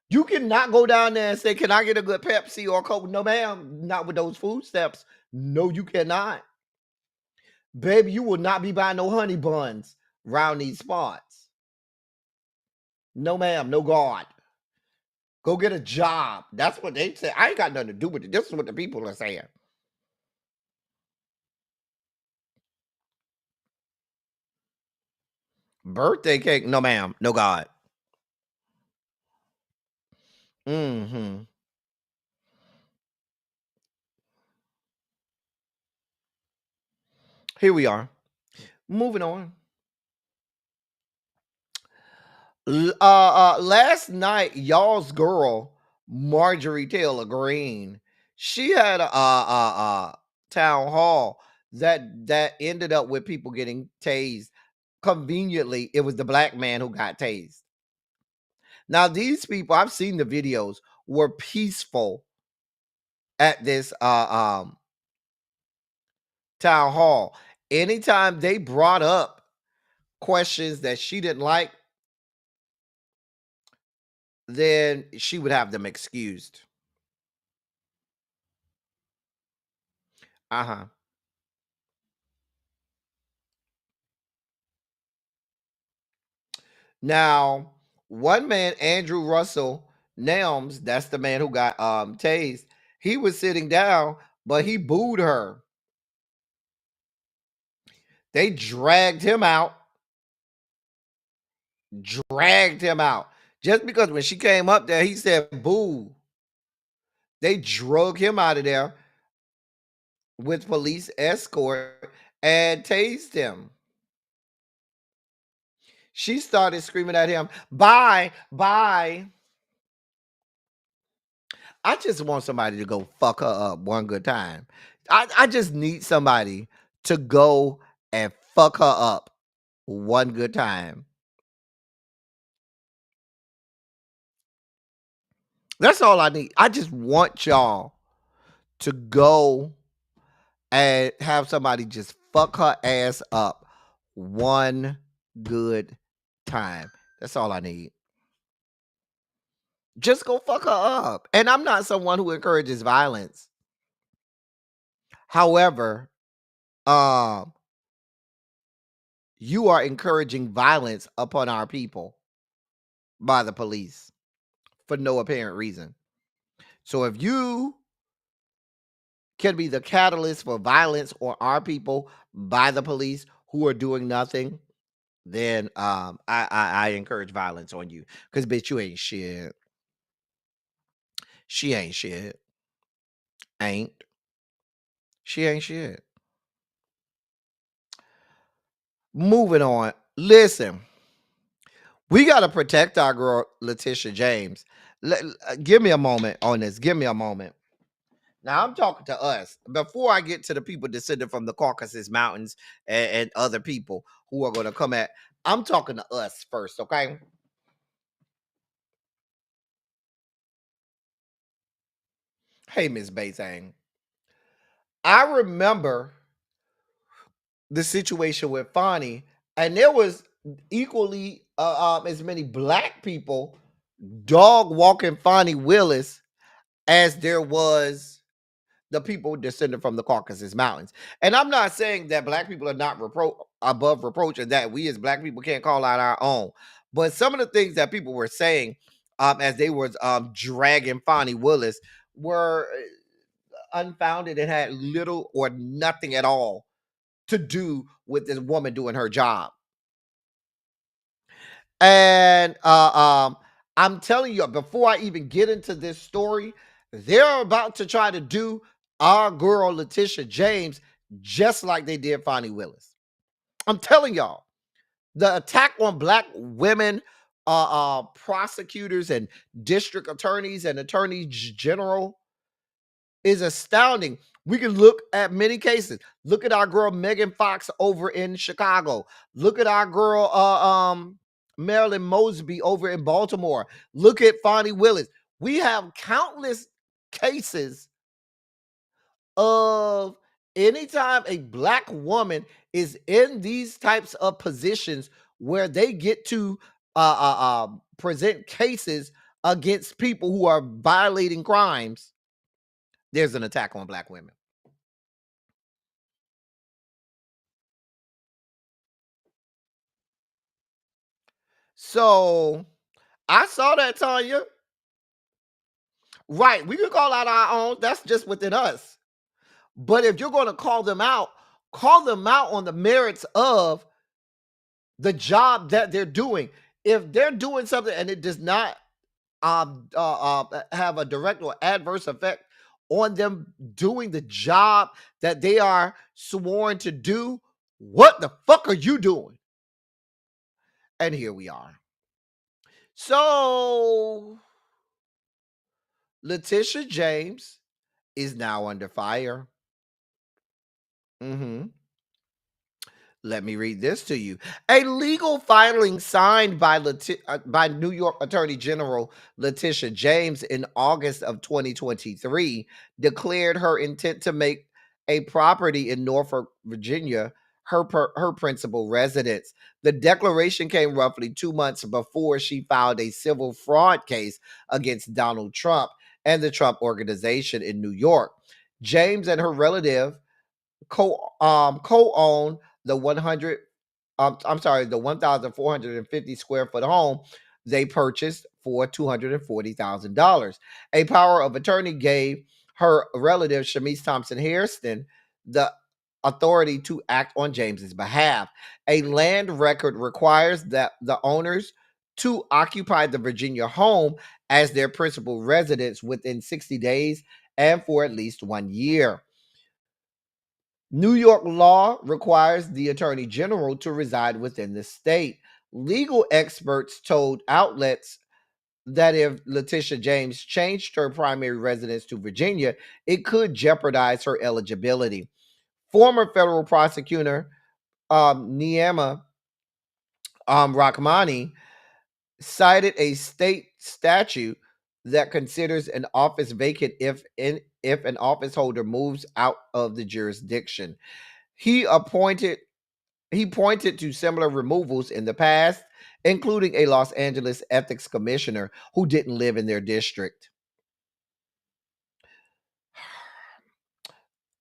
You cannot go down there and say, "Can I get a good Pepsi or Coke?" No, ma'am, not with those food stamps. No, you cannot. Baby, you will not be buying no honey buns around these spots. No, ma'am, no God. Go get a job. That's what they say. I ain't got nothing to do with it. This is what the people are saying. Birthday cake? No, ma'am, no God. Mm-hmm. Here we are. Moving on. Last night, y'all's girl, Marjorie Taylor Greene, she had a town hall that ended up with people getting tased. Conveniently, it was the black man who got tased. Now, these people, I've seen the videos, were peaceful at this town hall. Anytime they brought up questions that she didn't like, then she would have them excused. Uh-huh. Now, one man, Andrew Russell Nelms, that's the man who got tased, he was sitting down, but he booed her. They dragged him out. Just because when she came up there, he said boo. They drug him out of there with police escort and tased him. She started screaming at him, bye, bye. I just want somebody to go fuck her up one good time. I just need somebody to go and fuck her up one good time. That's all I need. I just want y'all to go and have somebody just fuck her ass up one good time. That's all I need. Just go fuck her up. And I'm not someone who encourages violence. However, you are encouraging violence upon our people by the police for no apparent reason. So if you can be the catalyst for violence on our people by the police who are doing nothing, then I encourage violence on you. Because bitch, you ain't shit. She ain't shit. Ain't. She ain't shit. Moving on. Listen. We got to protect our girl, Letitia James. Give me a moment on this. Give me a moment. Now, I'm talking to us. Before I get to the people descended from the Caucasus Mountains and other people who are going to come at, I'm talking to us first, okay? Hey, Miss Bazang. I remember the situation with Fonnie, and there was equally as many black people dog walking Fonnie Willis as there was the people descended from the Caucasus Mountains. And I'm not saying that black people are not above reproach and that we as black people can't call out our own. But some of the things that people were saying as they were dragging Fonnie Willis were unfounded and had little or nothing at all to do with this woman doing her job. And I'm telling you, before I even get into this story, they're about to try to do our girl Letitia James just like they did Fonnie Willis. I'm telling y'all, the attack on black women, prosecutors and district attorneys and attorneys general is astounding. We can look at many cases. Look at our girl Megan Fox over in Chicago. Look at our girl Marilyn Mosby over in Baltimore. Look at Fonnie Willis. We have countless cases of anytime a black woman is in these types of positions where they get to present cases against people who are violating crimes, there's an attack on black women. So I saw that, Tanya. Right. We can call out our own. That's just within us. But if you're going to call them out on the merits of the job that they're doing. If they're doing something and it does not have a direct or adverse effect on them doing the job that they are sworn to do, what the fuck are you doing? And here we are. So Letitia James is now under fire. Let me read this to you. A legal filing signed by New York Attorney General Letitia James in August of 2023 declared her intent to make a property in Norfolk, Virginia, her principal residence. The declaration came roughly 2 months before she filed a civil fraud case against Donald Trump and the Trump Organization in New York. James and her relative co-own the 1,450 square foot home they purchased for $240,000. A power of attorney gave her relative Shamice Thompson Hairston the authority to act on James's behalf. A land record requires that the owners to occupy the Virginia home as their principal residence within 60 days and for at least 1 year. New York law requires the attorney general to reside within the state. Legal experts told outlets that if Letitia James changed her primary residence to Virginia, it could jeopardize her eligibility. Former federal prosecutor Niema Rahmani cited a state statute that considers an office vacant if an office holder moves out of the jurisdiction. He pointed to similar removals in the past, including a Los Angeles ethics commissioner who didn't live in their district.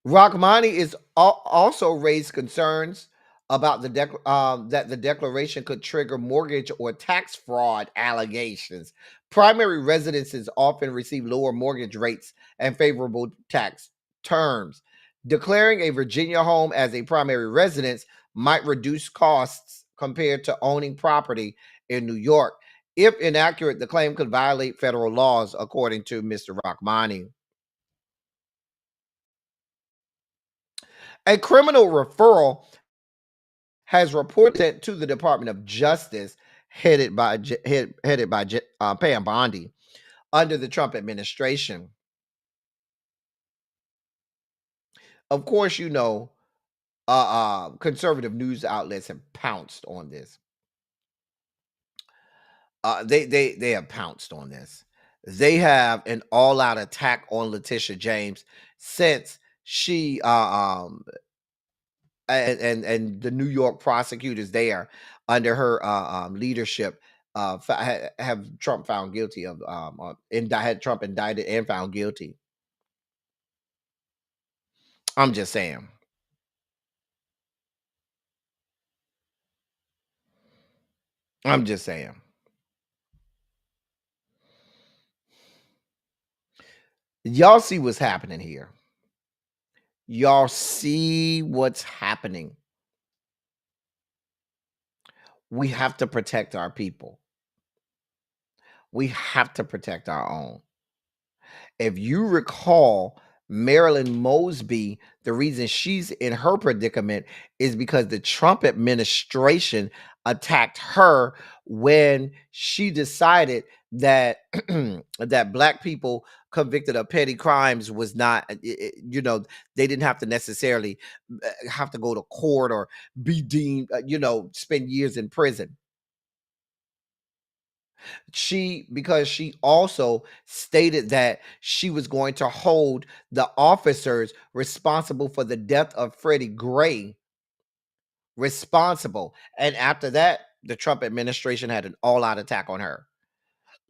Rahmani is also raised concerns about that the declaration could trigger mortgage or tax fraud allegations. Primary residences often receive lower mortgage rates and favorable tax terms. Declaring a Virginia home as a primary residence might reduce costs compared to owning property in New York. If inaccurate, the claim could violate federal laws, according to Mr. Rahmani. A criminal referral has reported to the Department of Justice, headed by Pam Bondi, under the Trump administration. Of course, you know, conservative news outlets have pounced on this. They have pounced on this. They have an all-out attack on Letitia James since she and the New York prosecutors there under her leadership have Trump found guilty of had Trump indicted and found guilty. I'm just saying. I'm just saying. Y'all see what's happening here. Y'all see what's happening. We have to protect our people. We have to protect our own. If you recall, Marilyn Mosby, the reason she's in her predicament is because the Trump administration attacked her when she decided that that black people convicted of petty crimes was not, they didn't have to necessarily have to go to court or be deemed, spend years in prison. Because she also stated that she was going to hold the officers responsible for the death of Freddie Gray responsible. And after that, the Trump administration had an all-out attack on her.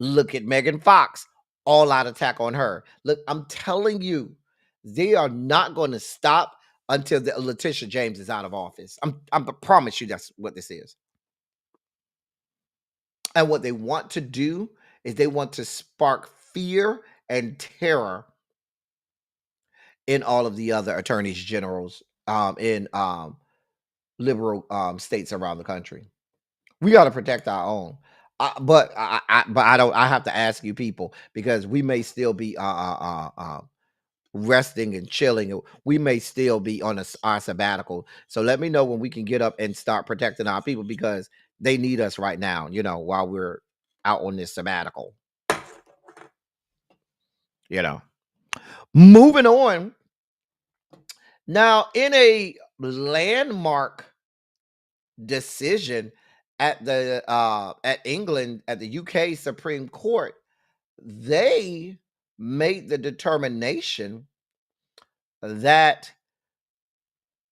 Look at Megan Fox, all-out attack on her. Look, I'm telling you, they are not going to stop until Letitia James is out of office. I promise you that's what this is. And what they want to do is they want to spark fear and terror in all of the other attorneys generals in liberal states around the country. We got to protect our own. But I don't. I have to ask you people because we may still be resting and chilling. We may still be on our sabbatical. So let me know when we can get up and start protecting our people because they need us right now. While we're out on this sabbatical. Moving on. Now, in a landmark decision at the UK Supreme Court, they made the determination that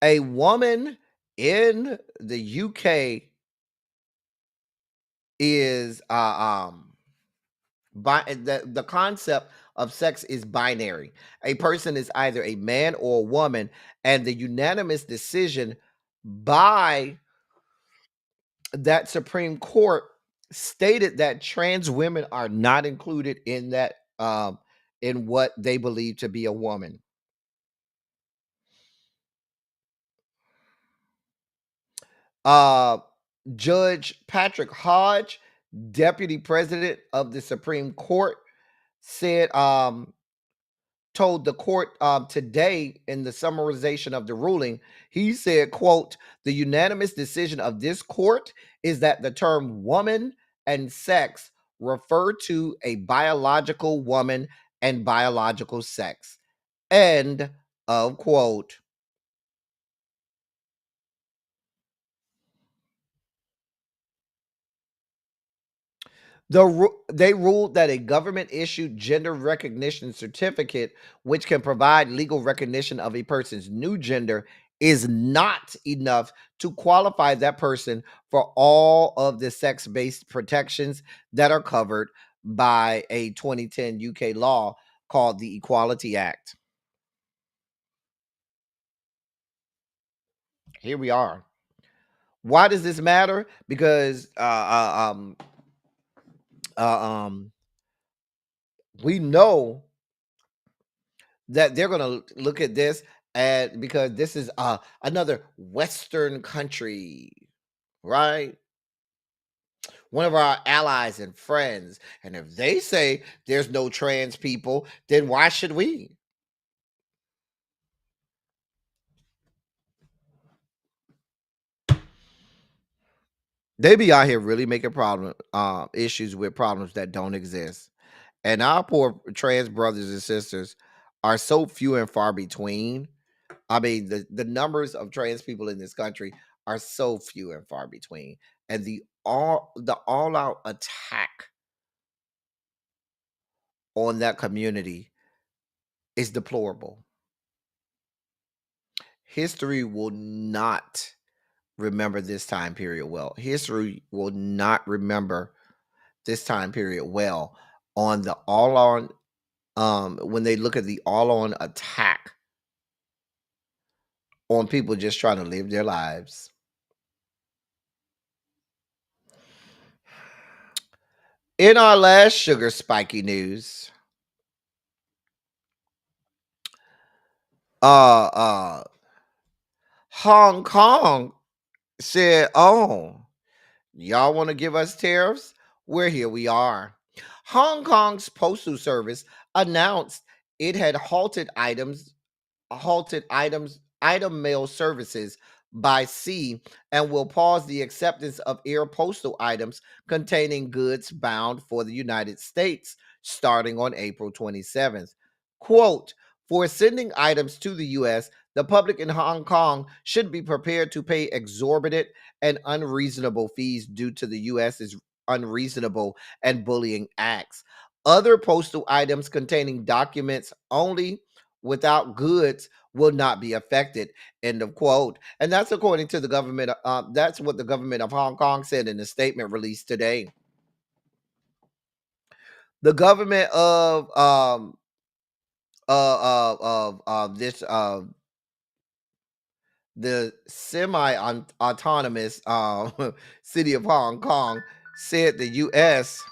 a woman in the UK is the concept of sex is binary. A person is either a man or a woman, and the unanimous decision by that Supreme Court stated that trans women are not included in that in what they believe to be a woman. Judge Patrick Hodge, deputy president of the Supreme Court, said told the court today in the summarization of the ruling, he said, quote, the unanimous decision of this court is that the term woman and sex refer to a biological woman and biological sex, end of quote. They ruled that a government-issued gender recognition certificate, which can provide legal recognition of a person's new gender, is not enough to qualify that person for all of the sex-based protections that are covered by a 2010 UK law called the Equality Act. Here we are. Why does this matter? Because we know that they're going to look at this and because this is another Western country, right? One of our allies and friends. And if they say there's no trans people, then why should we? They be out here really making issues with problems that don't exist. And our poor trans brothers and sisters are so few and far between. I mean, the numbers of trans people in this country are so few and far between. And the all-out attack on that community is deplorable. History will not remember this time period well. History will not remember this time period well on the all-on when they look at the all-on attack on people just trying to live their lives. In our last sugar spiky news, uh Hong Kong said, "Oh, y'all want to give us tariffs? Well, here we are." Hong Kong's postal service announced it had item mail services by sea and will pause the acceptance of air postal items containing goods bound for the United States starting on April 27th. Quote, for sending items to the US, the public in Hong Kong should be prepared to pay exorbitant and unreasonable fees due to the US's unreasonable and bullying acts. Other postal items containing documents only without goods will not be affected. End of quote. And that's according to the government. That's what the government of Hong Kong said in a statement released today. The government of this the semi-autonomous city of Hong Kong said the U.S.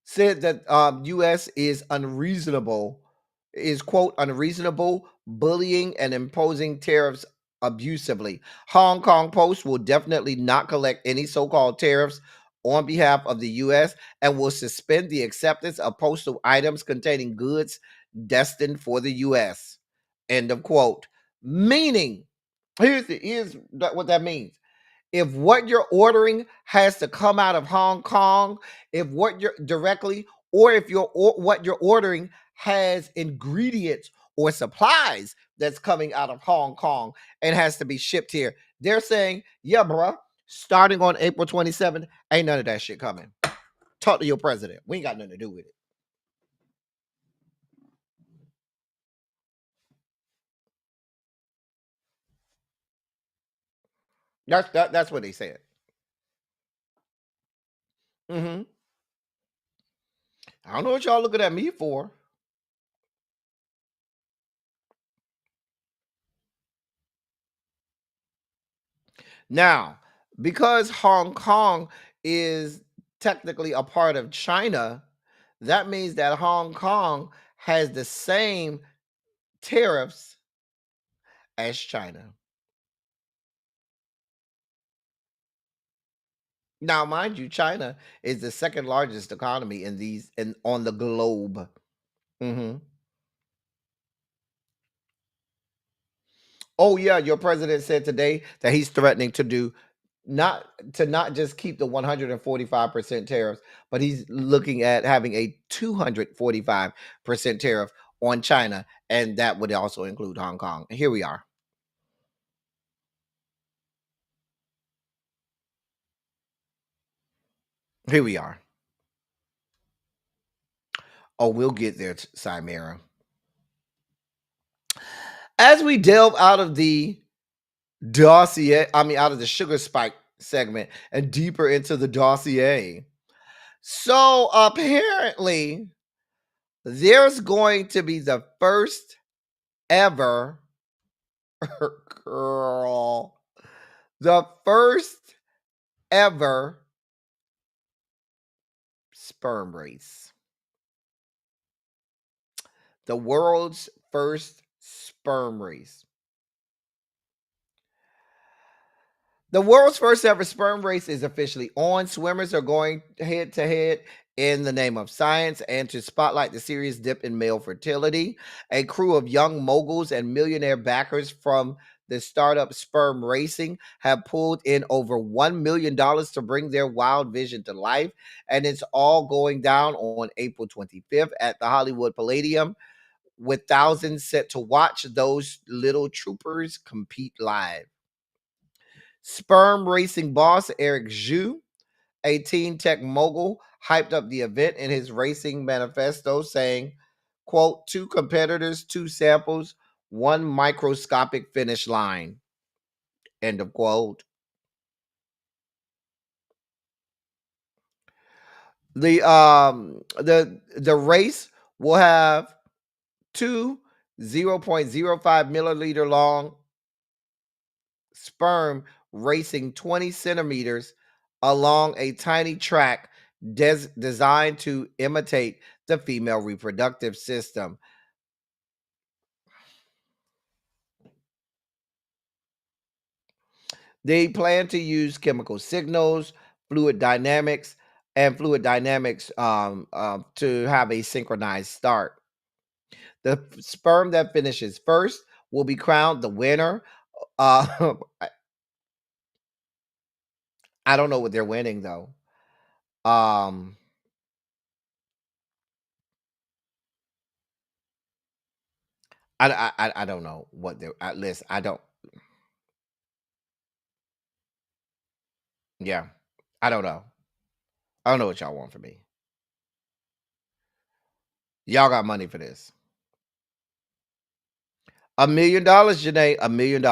said that U.S. is quote unreasonable, bullying and imposing tariffs abusively. Hong Kong Post will definitely not collect any so-called tariffs on behalf of the U.S. and will suspend the acceptance of postal items containing goods destined for the U.S. End of quote. Meaning, here's what that means. If what you're ordering has to come out of Hong Kong, if what you're directly, or if what you're ordering has ingredients or supplies that's coming out of Hong Kong and has to be shipped here, they're saying, yeah, bruh, starting on April 27th, ain't none of that shit coming. Talk to your president. We ain't got nothing to do with it. That's what they said. Mm-hmm. I don't know what y'all looking at me for. Now, because Hong Kong is technically a part of China, that means that Hong Kong has the same tariffs as China. Now, mind you, China is the second largest economy on the globe. Hmm. Oh yeah, your president said today that he's threatening to not just keep the 145% tariffs, but he's looking at having a 245% tariff on China, and that would also include Hong Kong. Here we are. Here we are. Oh, we'll get there, Cymera. As we delve out of the out of the sugar spike segment and deeper into the dossier. So apparently, there's going to be the first ever girl, the first ever sperm race. The world's first sperm race. The world's first ever sperm race is officially on. Swimmers are going head to head in the name of science and to spotlight the serious dip in male fertility. A crew of young moguls and millionaire backers from the startup Sperm Racing have pulled in over $1 million to bring their wild vision to life. And it's all going down on April 25th at the Hollywood Palladium, with thousands set to watch those little troopers compete live. Sperm racing boss Eric Zhu, a teen tech mogul, hyped up the event in his racing manifesto, saying, quote, two competitors, two samples, one microscopic finish line, end of quote. The race will have two 0.05 milliliter long sperm racing 20 centimeters along a tiny track designed to imitate the female reproductive system. They plan to use chemical signals, fluid dynamics, to have a synchronized start. The sperm that finishes first will be crowned the winner. I I don't know what they're winning though. Um, I don't know what they're at least I don't. Yeah, I don't know. I don't know what y'all want from me. Y'all got money for this. $1 million, Janae. $1 million.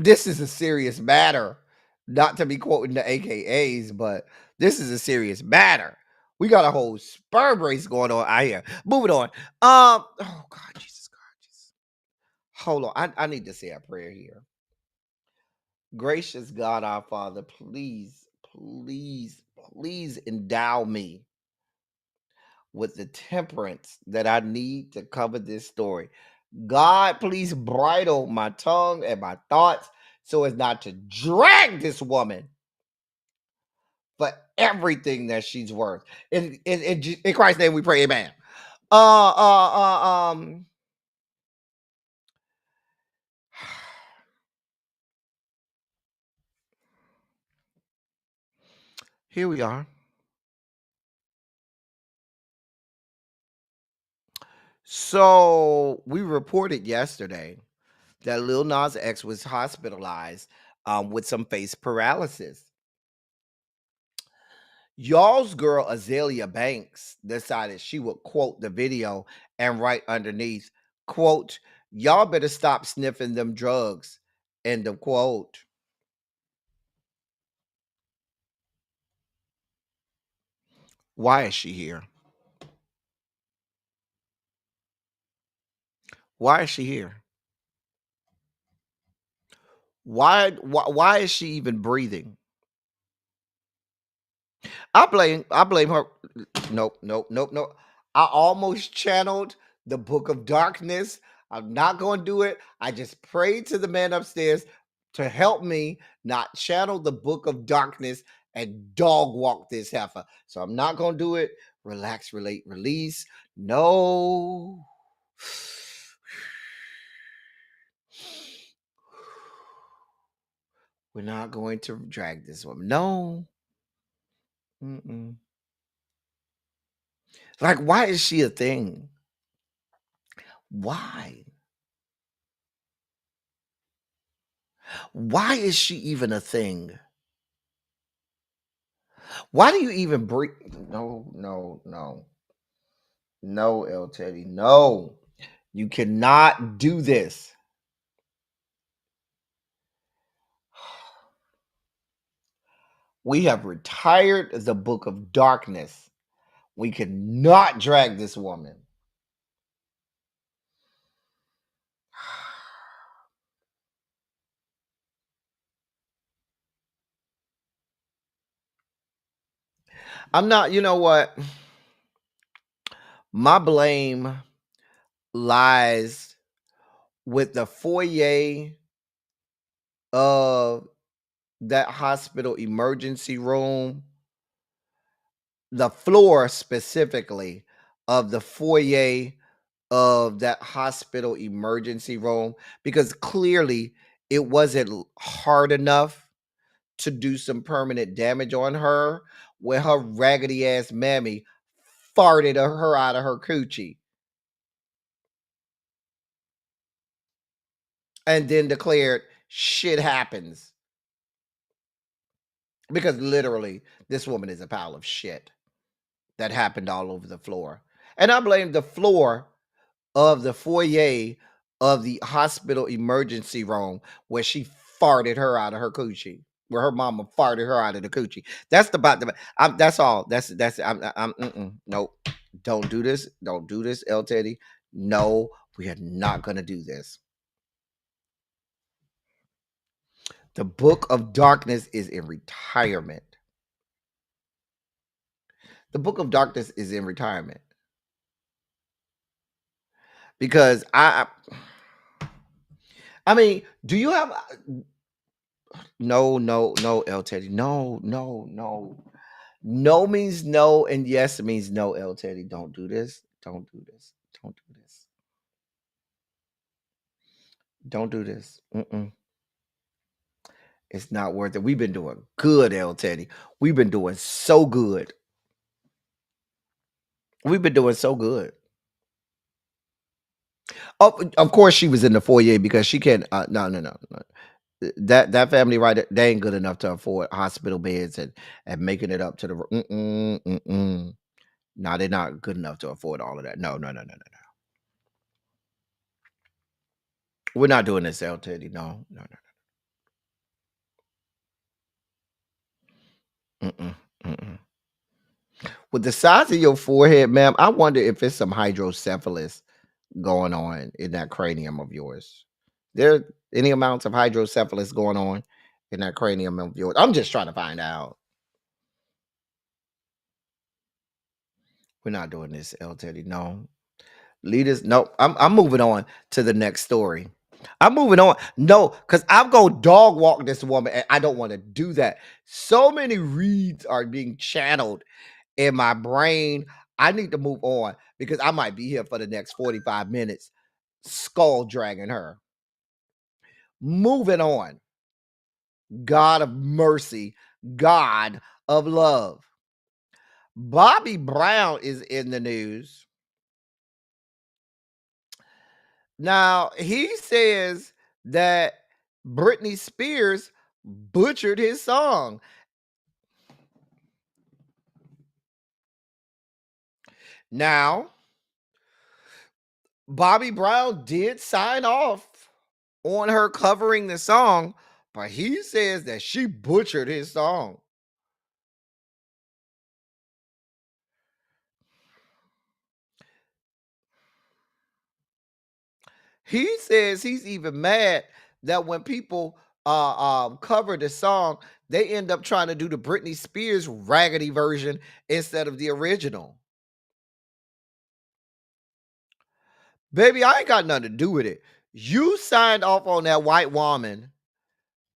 This is a serious matter. Not to be quoting the AKAs, but this is a serious matter. We got a whole sperm race going on out here. Moving on. Oh God, Jesus God, Jesus. Hold on. I need to say a prayer here. Gracious God, our Father, please, please, please endow me with the temperance that I need to cover this story. God, please bridle my tongue and my thoughts so as not to drag this woman for everything that she's worth. In Christ's name we pray, amen. Uh, uh, uh, um, Here we are. So we reported yesterday that Lil Nas X was hospitalized with some face paralysis. Y'all's girl Azalea Banks decided she would quote the video and write underneath, quote, "Y'all better stop sniffing them drugs." End of quote. Why is she here? Why is she here? Why is she even breathing? I blame her. Nope, nope, nope, nope. I almost channeled the book of darkness. I'm not going to do it. I just prayed to the man upstairs to help me not channel the book of darkness and dog walk this heifer. So I'm not going to do it. Relax, relate, release. No. We're not going to drag this woman. No. Mm-mm. Like, why is she a thing? Why? Why is she even a thing? Why do you even breathe? No, no, no. No, El Teddy. No. You cannot do this. We have retired the book of darkness. We cannot drag this woman. I'm not, you know what? My blame lies with the foyer of that hospital emergency room, the floor specifically of the foyer of that hospital emergency room, because clearly it wasn't hard enough to do some permanent damage on her when her raggedy ass mammy farted her out of her coochie and then declared shit happens, because literally this woman is a pile of shit that happened all over the floor. And I blame the floor of the foyer of the hospital emergency room where she farted her out of her coochie. where her mama farted her out of the coochie. That's about the. That's all. That's. Nope. Don't do this. Don't do this, El Teddy. No, we are not gonna do this. The Book of Darkness is in retirement. The Book of Darkness is in retirement because I mean, do you have? No, El Teddy. No. No means no, and yes means no, El Teddy. Don't do this. Don't do this. Don't do this. Don't do this. It's not worth it. We've been doing good, El Teddy. We've been doing so good. We've been doing so good. Oh, of course she was in the foyer because she can't. No. That family right there, they ain't good enough to afford hospital beds and making it up to the. No, they're not good enough to afford all of that. No. We're not doing this, El Teddy. No. With the size of your forehead, ma'am, I wonder if it's some hydrocephalus going on in that cranium of yours. There any amounts of hydrocephalus going on in that cranium of yours? I'm just trying to find out. We're not doing this, El Teddy. No. Leaders, no. I'm moving on to the next story. I'm moving on. No, because I'm going to dog walk this woman, and I don't want to do that. So many reads are being channeled in my brain. I need to move on because I might be here for the next 45 minutes, skull dragging her. Moving on. God of mercy, God of love. Bobby Brown is in the news. Now, he says that Britney Spears butchered his song. Now, Bobby Brown did sign off on her covering the song, but he says that she butchered his song. He says he's even mad that when people cover the song, they end up trying to do the Britney Spears raggedy version instead of the original. Baby, I ain't got nothing to do with it. You signed off on that white woman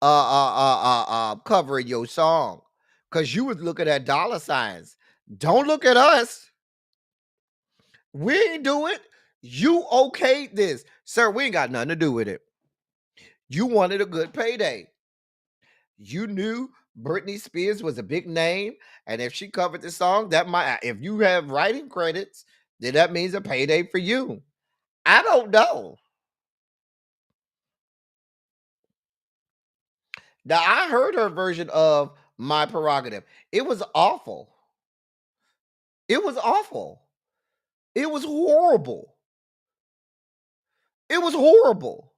covering your song because you was looking at dollar signs. Don't look at us. We ain't do it. You okayed this. Sir, we ain't got nothing to do with it. You wanted a good payday. You knew Britney Spears was a big name, and if she covered the song, that might, if you have writing credits, then that means a payday for you. I don't know. Now, I heard her version of My Prerogative. It was awful. It was awful. It was horrible. It was horrible.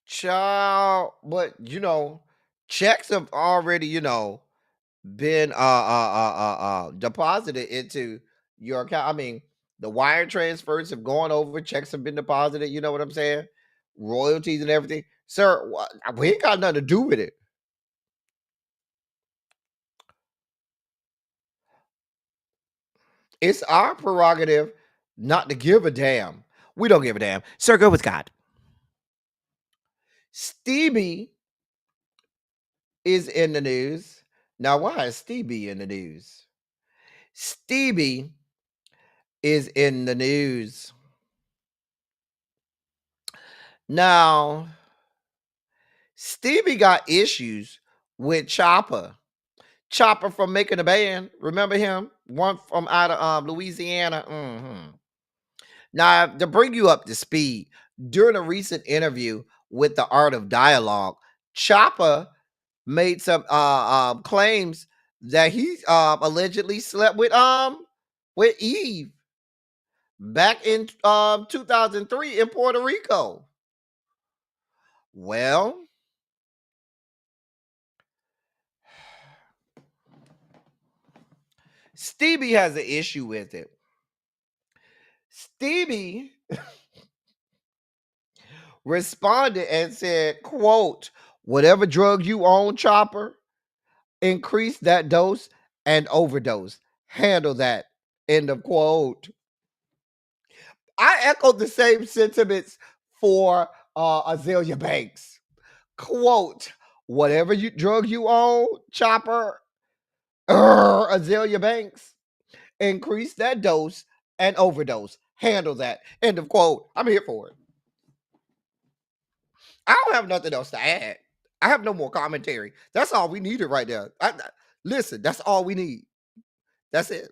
Child, but checks have already, been deposited into your account. I mean, the wire transfers have gone over, checks have been deposited, you know what I'm saying? Royalties and everything. Sir, we ain't got nothing to do with it. It's our prerogative not to give a damn. We don't give a damn. Sir, go with God. Stevie is in the news. Now, why is Stevie in the news? Stevie is in the news. Now, Stevie got issues with Chopper. Chopper from Making a Band. Remember him? One from out of Louisiana. Now, to bring you up to speed, during a recent interview with the Art of Dialogue, Chopper made some claims that he allegedly slept with Eve back in 2003 in Puerto Rico. Well, Stevie has an issue with it. Stevie responded and said, quote, whatever drug you own, Chopper, increase that dose and overdose. Handle that. End of quote. I echoed the same sentiments for Azalea Banks. Quote, whatever drug you own, Chopper, Azalea Banks, increase that dose and overdose. Handle that. End of quote. I'm here for it. I don't have nothing else to add. I have no more commentary. That's all we needed right there. Listen, that's all we need. That's it.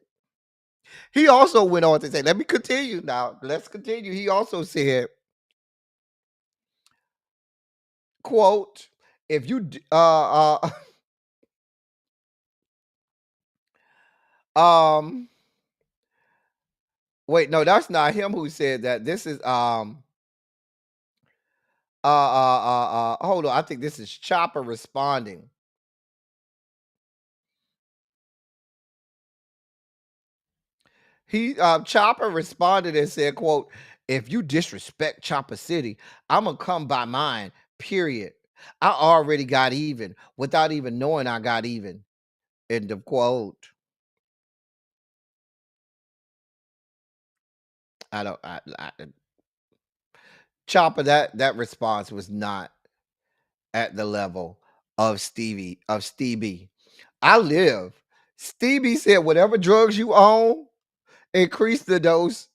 He also went on to say, let me continue now. Let's continue. He also said, quote, if you wait, no, that's not him who said that. This is hold on. I think this is Chopper responding. He Chopper responded and said, quote, if you disrespect Chopper City, I'm gonna come by mine, period. I already got even without even knowing I got even. End of quote. I don't Chopper, that response was not at the level of Stevie. I live. Stevie said, whatever drugs you own, increase the dose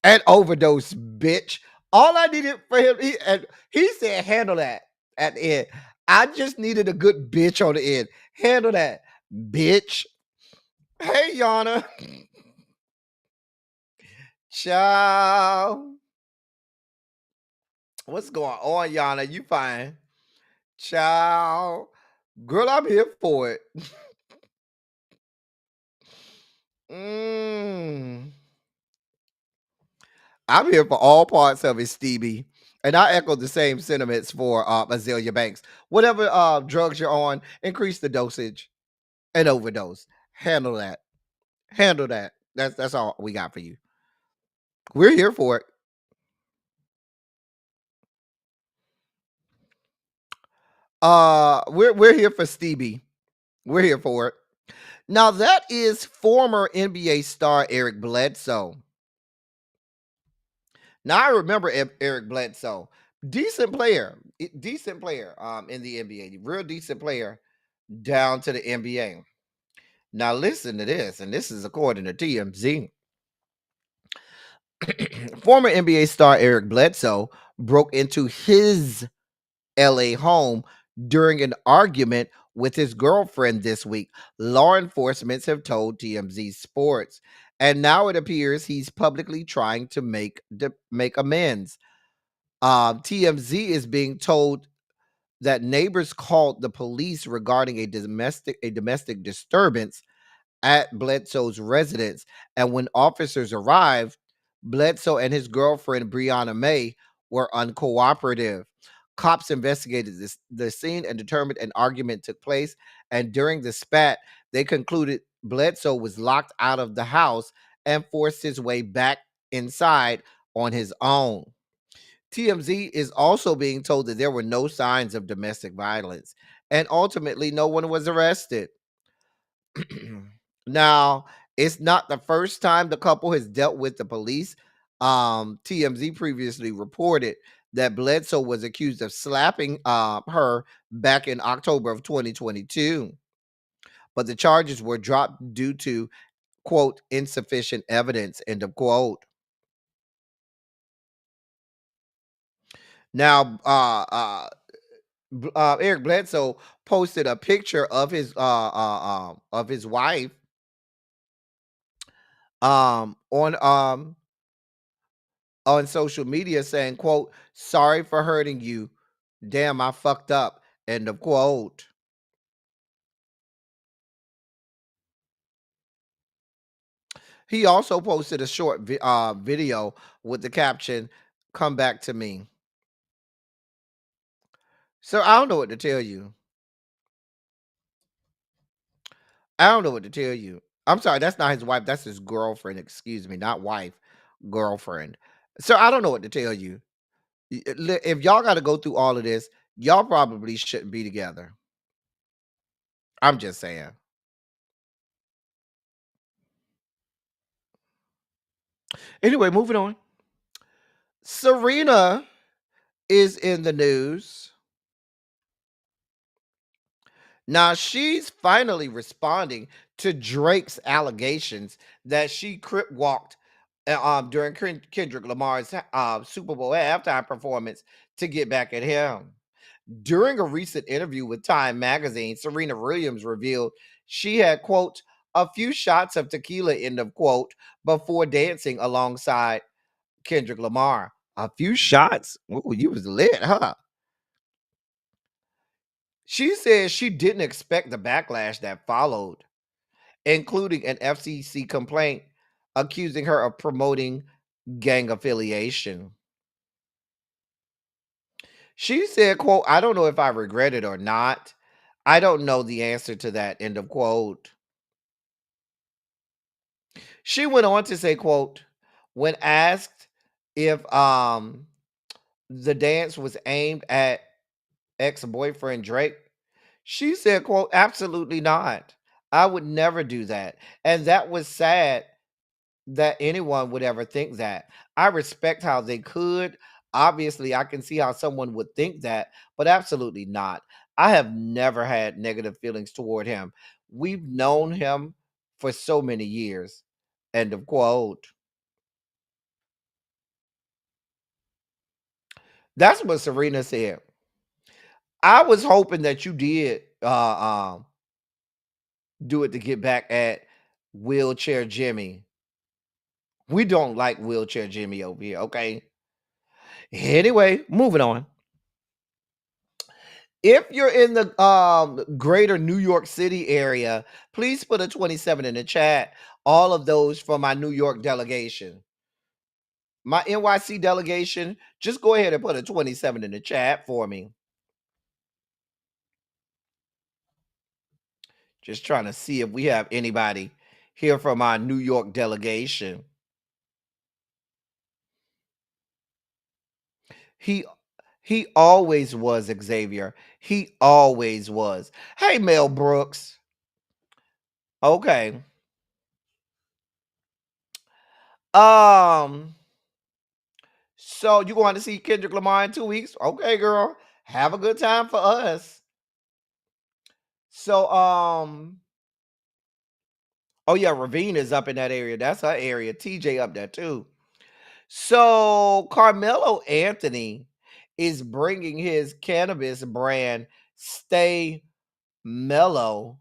and overdose, bitch. All I needed for him, he said, handle that at the end. I just needed a good bitch on the end. Handle that, bitch. Hey, Yana. Ciao. What's going on, Yana? You fine? Ciao. Girl, I'm here for it. I'm here for all parts of it, Stevie. And I echo the same sentiments for Azalea Banks. Whatever drugs you're on, increase the dosage and overdose. Handle that. Handle that. That's all we got for you. We're here for it. We're here for Stevie. We're here for it. Now that is former NBA star Eric Bledsoe. Now I remember Eric Bledsoe, decent player in the NBA, real decent player down to the NBA. Now listen to this, and this is according to TMZ. Former NBA star Eric Bledsoe broke into his LA home during an argument with his girlfriend this week. Law enforcement have told TMZ Sports, and now it appears he's publicly trying to make amends. TMZ is being told that neighbors called the police regarding a domestic disturbance at Bledsoe's residence, and when officers arrived, Bledsoe and his girlfriend Brianna May were uncooperative. Cops investigated the scene and determined an argument took place, and during the spat, they concluded Bledsoe was locked out of the house and forced his way back inside on his own. TMZ is also being told that there were no signs of domestic violence, and ultimately, no one was arrested. Now, it's not the first time the couple has dealt with the police. TMZ previously reported that Bledsoe was accused of slapping her back in October of 2022, but the charges were dropped due to, quote, insufficient evidence, end of quote. Now, Eric Bledsoe posted a picture of his wife on social media saying, quote, sorry for hurting you. Damn, I fucked up. End of quote. He also posted a short video with the caption, come back to me. So I don't know what to tell you. I don't know what to tell you. I'm sorry, that's not his wife. That's his girlfriend. Excuse me, not wife, girlfriend. So I don't know what to tell you. If y'all got to go through all of this, y'all probably shouldn't be together. I'm just saying. Anyway, moving on. Serena is in the news. Now she's finally responding to Drake's allegations that she crip walked during Kendrick Lamar's Super Bowl halftime performance to get back at him. During a recent interview with Time magazine, Serena Williams revealed she had, quote, a few shots of tequila, end of quote, before dancing alongside Kendrick Lamar. A few shots? Ooh, you was lit, huh? She says she didn't expect the backlash that followed, including an FCC complaint accusing her of promoting gang affiliation. She said, quote, I don't know if I regret it or not. I don't know the answer to that, end of quote. She went on to say, quote, when asked if the dance was aimed at ex-boyfriend Drake, she said, quote, absolutely not. I would never do that. And that was sad that anyone would ever think that. I respect how they could. Obviously, I can see how someone would think that, but absolutely not. I have never had negative feelings toward him. We've known him for so many years. End of quote. That's what Serena said. I was hoping that you did do it to get back at wheelchair Jimmy. We don't like wheelchair Jimmy over here, okay? Anyway, moving on. If you're in the greater New York City area, please put a 27 in the chat. All of those for my New York delegation. My NYC delegation, just go ahead and put a 27 in the chat for me. Just trying to see if we have anybody here from our New York delegation. He he always was, Xavier. He always was. Hey, Mel Brooks. Okay. Um, so you going to see Kendrick Lamar in 2 weeks? Okay, girl. Have a good time for us. So, oh yeah, Ravine is up in that area. That's her area. TJ up there too. So Carmelo Anthony is bringing his cannabis brand Stay Mellow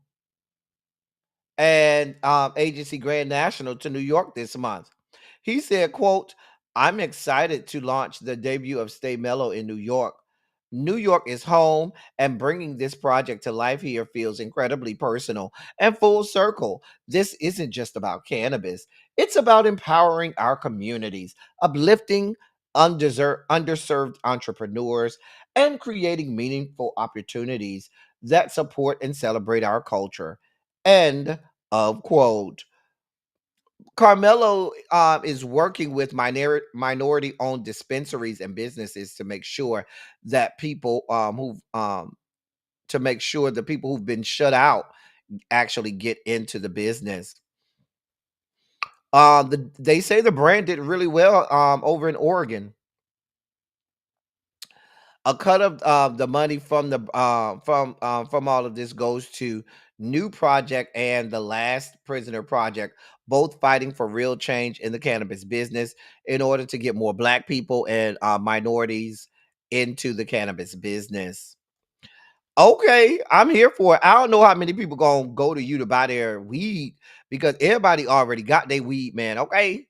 and agency Grand National to New York this month. He said, quote, I'm excited to launch the debut of Stay Mellow in New York. New York is home, and bringing this project to life here feels incredibly personal and full circle. This isn't just about cannabis, it's about empowering our communities, uplifting underserved entrepreneurs, and creating meaningful opportunities that support and celebrate our culture. End of quote. Carmelo is working with minority owned dispensaries and businesses to make sure that people who to make sure the people who've been shut out actually get into the business. They say the brand did really well over in Oregon. A cut of the money from the from all of this goes to New Project and the Last Prisoner Project, both fighting for real change in the cannabis business in order to get more Black people and minorities into the cannabis business. Okay, I'm here for it. I don't know how many people gonna go to you to buy their weed because everybody already got their weed, man. Okay,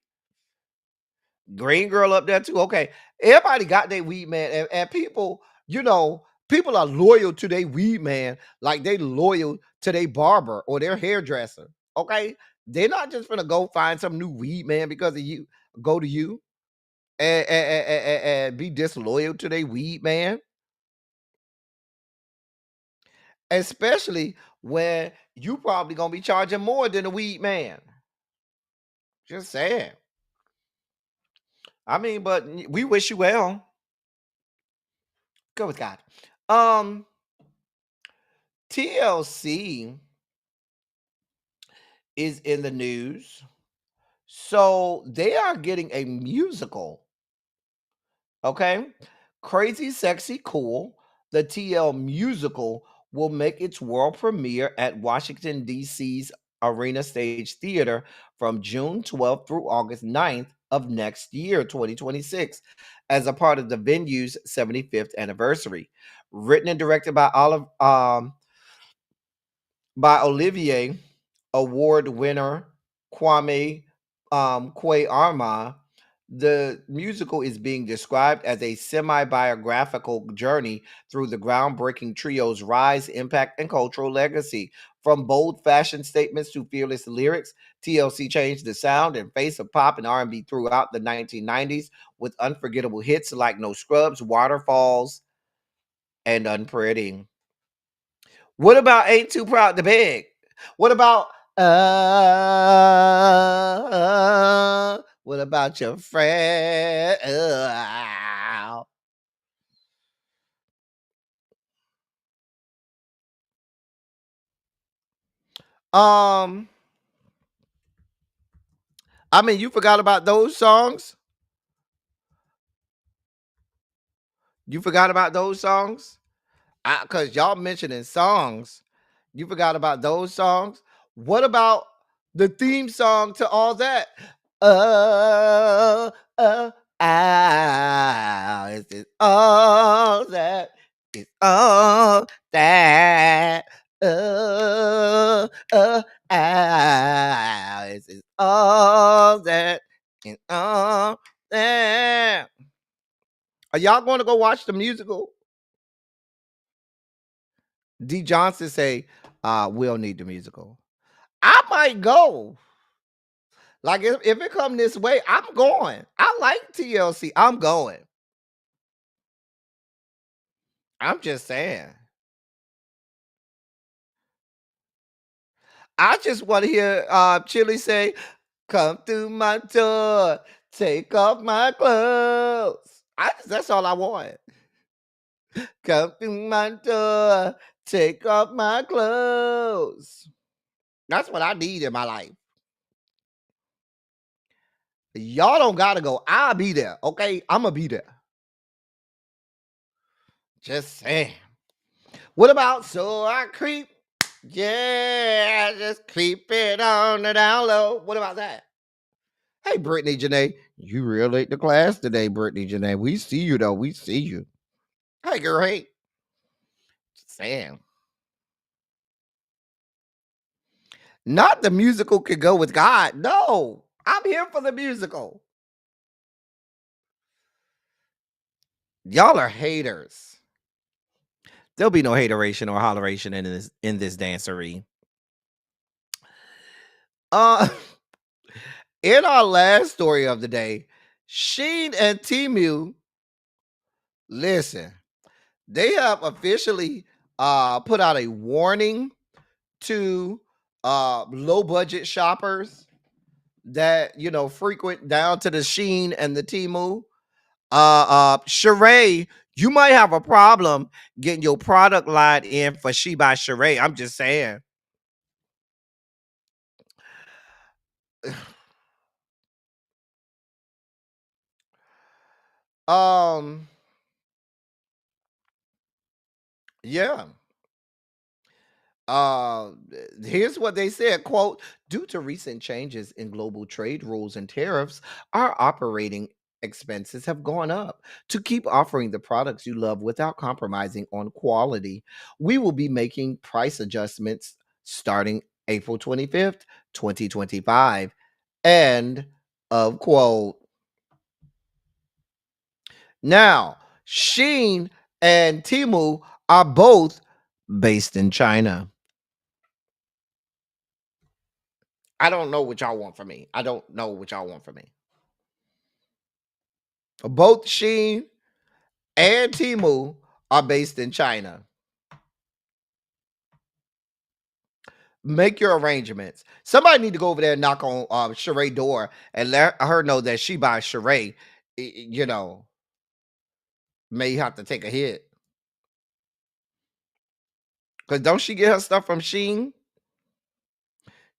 Green girl up there too. Okay. Everybody got their weed man. And people, people are loyal to their weed man, like they loyal to their barber or their hairdresser. Okay. They're not just gonna go find some new weed man because of you, go to you and be disloyal to their weed man. especially when you probably gonna be charging more than a weed man. Just saying. I mean, but we wish you well. Go with God. Um, TLC is in the news. So they are getting a musical. Okay. Crazy, Sexy, Cool. The TL musical will make its world premiere at Washington, D.C.'s Arena Stage Theater from June 12th through August 9th of next year, 2026, as a part of the venue's 75th anniversary. Written and directed by Olivier Award winner Kwame Kwe Arma. The musical is being described as a semi biographical journey through the groundbreaking trio's rise, impact, and cultural legacy. From bold fashion statements to fearless lyrics, TLC changed the sound and face of pop and R&B throughout the 1990s with unforgettable hits like No Scrubs, Waterfalls, and Unpretty. What about Ain't Too Proud to Beg? What about what about your friend? Um, I mean, you forgot about those songs? You forgot about those songs? Cause y'all mentioning songs. You forgot about those songs? What about the theme song to all that? Uh, uh, it's all that. It's all that. It's all that. It's all that. Are y'all going to go watch the musical? D. Johnson say, we'll need the musical. I might go. Like if it come this way, I'm going. I like TLC. I'm going. I'm just saying. I just want to hear Chili say, come through my door, take off my clothes. That's all I want. Come through my door, take off my clothes. That's what I need in my life. Y'all don't gotta go. I'll be there. Okay, I'm gonna be there. Just saying. What about So I Creep? Yeah, just creep it on the down low. What about that? Hey, Brittany Janae, you real late to class today, Brittany Janae. We see you though. We see you. Hey, girl. Hey, just saying. Not the musical could go with God. No, I'm here for the musical. Y'all are haters. There'll be no hateration or holleration in this dancery. Uh in our last story of the day, Sheen and Timu, listen, they have officially put out a warning to low budget shoppers that frequent down to the Sheen and the Timu. Sheree, you might have a problem getting your product line in for She by Sheree. I'm just saying. Um, yeah. Uh, Here's what they said, quote, due to recent changes in global trade rules and tariffs, our operating expenses have gone up. To keep offering the products you love without compromising on quality, we will be making price adjustments starting April 25th, 2025. End of quote. Now, Sheen and Timu are both based in China. I don't know what y'all want from me. I don't know what y'all want from me. Both Sheen and Timu are based in China. Make your arrangements. Somebody need to go over there and knock on Sheree door and let her know that she buys Sheree. You know, may have to take a hit. Cause don't she get her stuff from Sheen?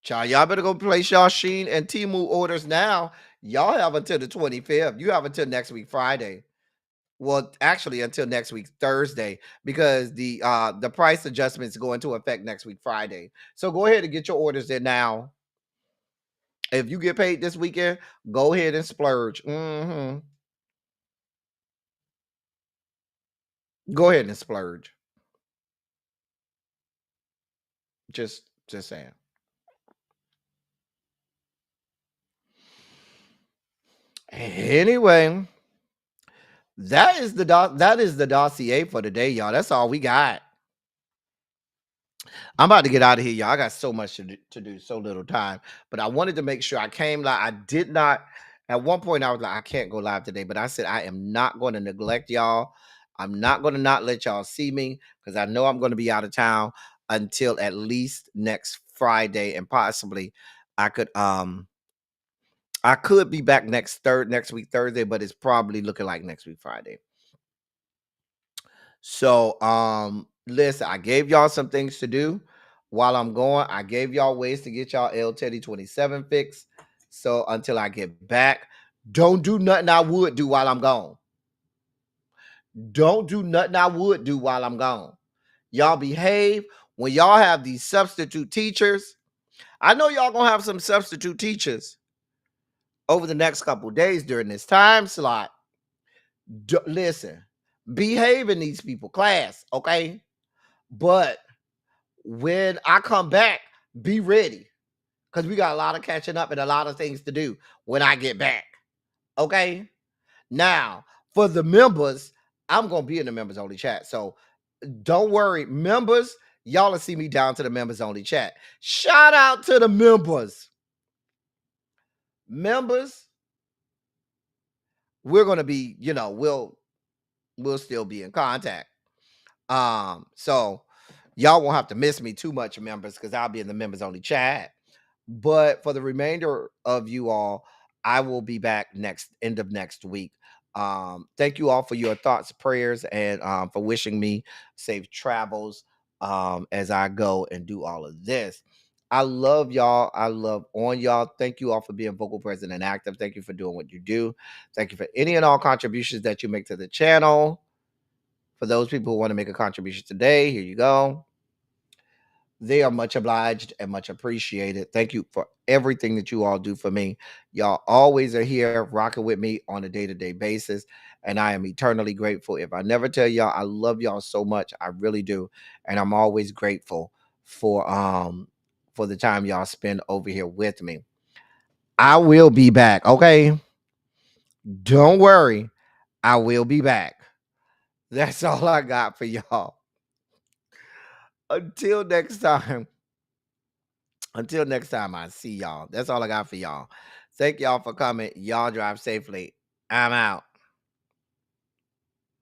Child, y'all better go place y'all Sheen and Temu orders now. Y'all have until the 25th. You have until next week Friday. Well, actually until next week Thursday, because the price adjustments go into effect next week Friday. So go ahead and get your orders in now. If you get paid this weekend, go ahead and splurge. Go ahead and splurge. Just saying. Anyway, that is the dossier for today, y'all. That's all we got. I'm about to get out of here, y'all. I got so much to do, so little time. But I wanted to make sure I came live. I did not. At one point, I was like, I can't go live today. But I said, I am not going to neglect y'all. I'm not going to not let y'all see me because I know I'm going to be out of town until at least next Friday, and possibly I could be back next week Thursday, but it's probably looking like next week Friday. So listen, I gave y'all some things to do while I'm going. I gave y'all ways to get y'all L Teddy 27 fixed. So until I get back, don't do nothing I would do while I'm gone. Don't do nothing I would do while I'm gone. Y'all behave. When y'all have these substitute teachers, I know y'all gonna have some substitute teachers over the next couple days during this time slot. Listen, behave in these people class, okay? But when I come back, be ready, because we got a lot of catching up and a lot of things to do when I get back. Okay? Now, for the members, I'm going to be in the members only chat. So don't worry, members, y'all will see me down to the members only chat. Shout out to the members. Members, we're going to be, we'll still be in contact. So y'all won't have to miss me too much, members, because I'll be in the members only chat. But for the remainder of you all, I will be back end of next week. Thank you all for your thoughts, prayers, and for wishing me safe travels as I go and do all of this. I love y'all. I love on y'all. Thank you all for being vocal, present, and active. Thank you for doing what you do. Thank you for any and all contributions that you make to the channel. For those people who want to make a contribution today, here you go. They are much obliged and much appreciated. Thank you for everything that you all do for me. Y'all always are here rocking with me on a day-to-day basis, and I am eternally grateful. If I never tell y'all, I love y'all so much. I really do, and I'm always grateful for the time y'all spend over here with me. I will be back, okay? Don't worry. I will be back. That's all I got for y'all. Until next time. Until next time, I see y'all. That's all I got for y'all. Thank y'all for coming. Y'all drive safely. I'm out.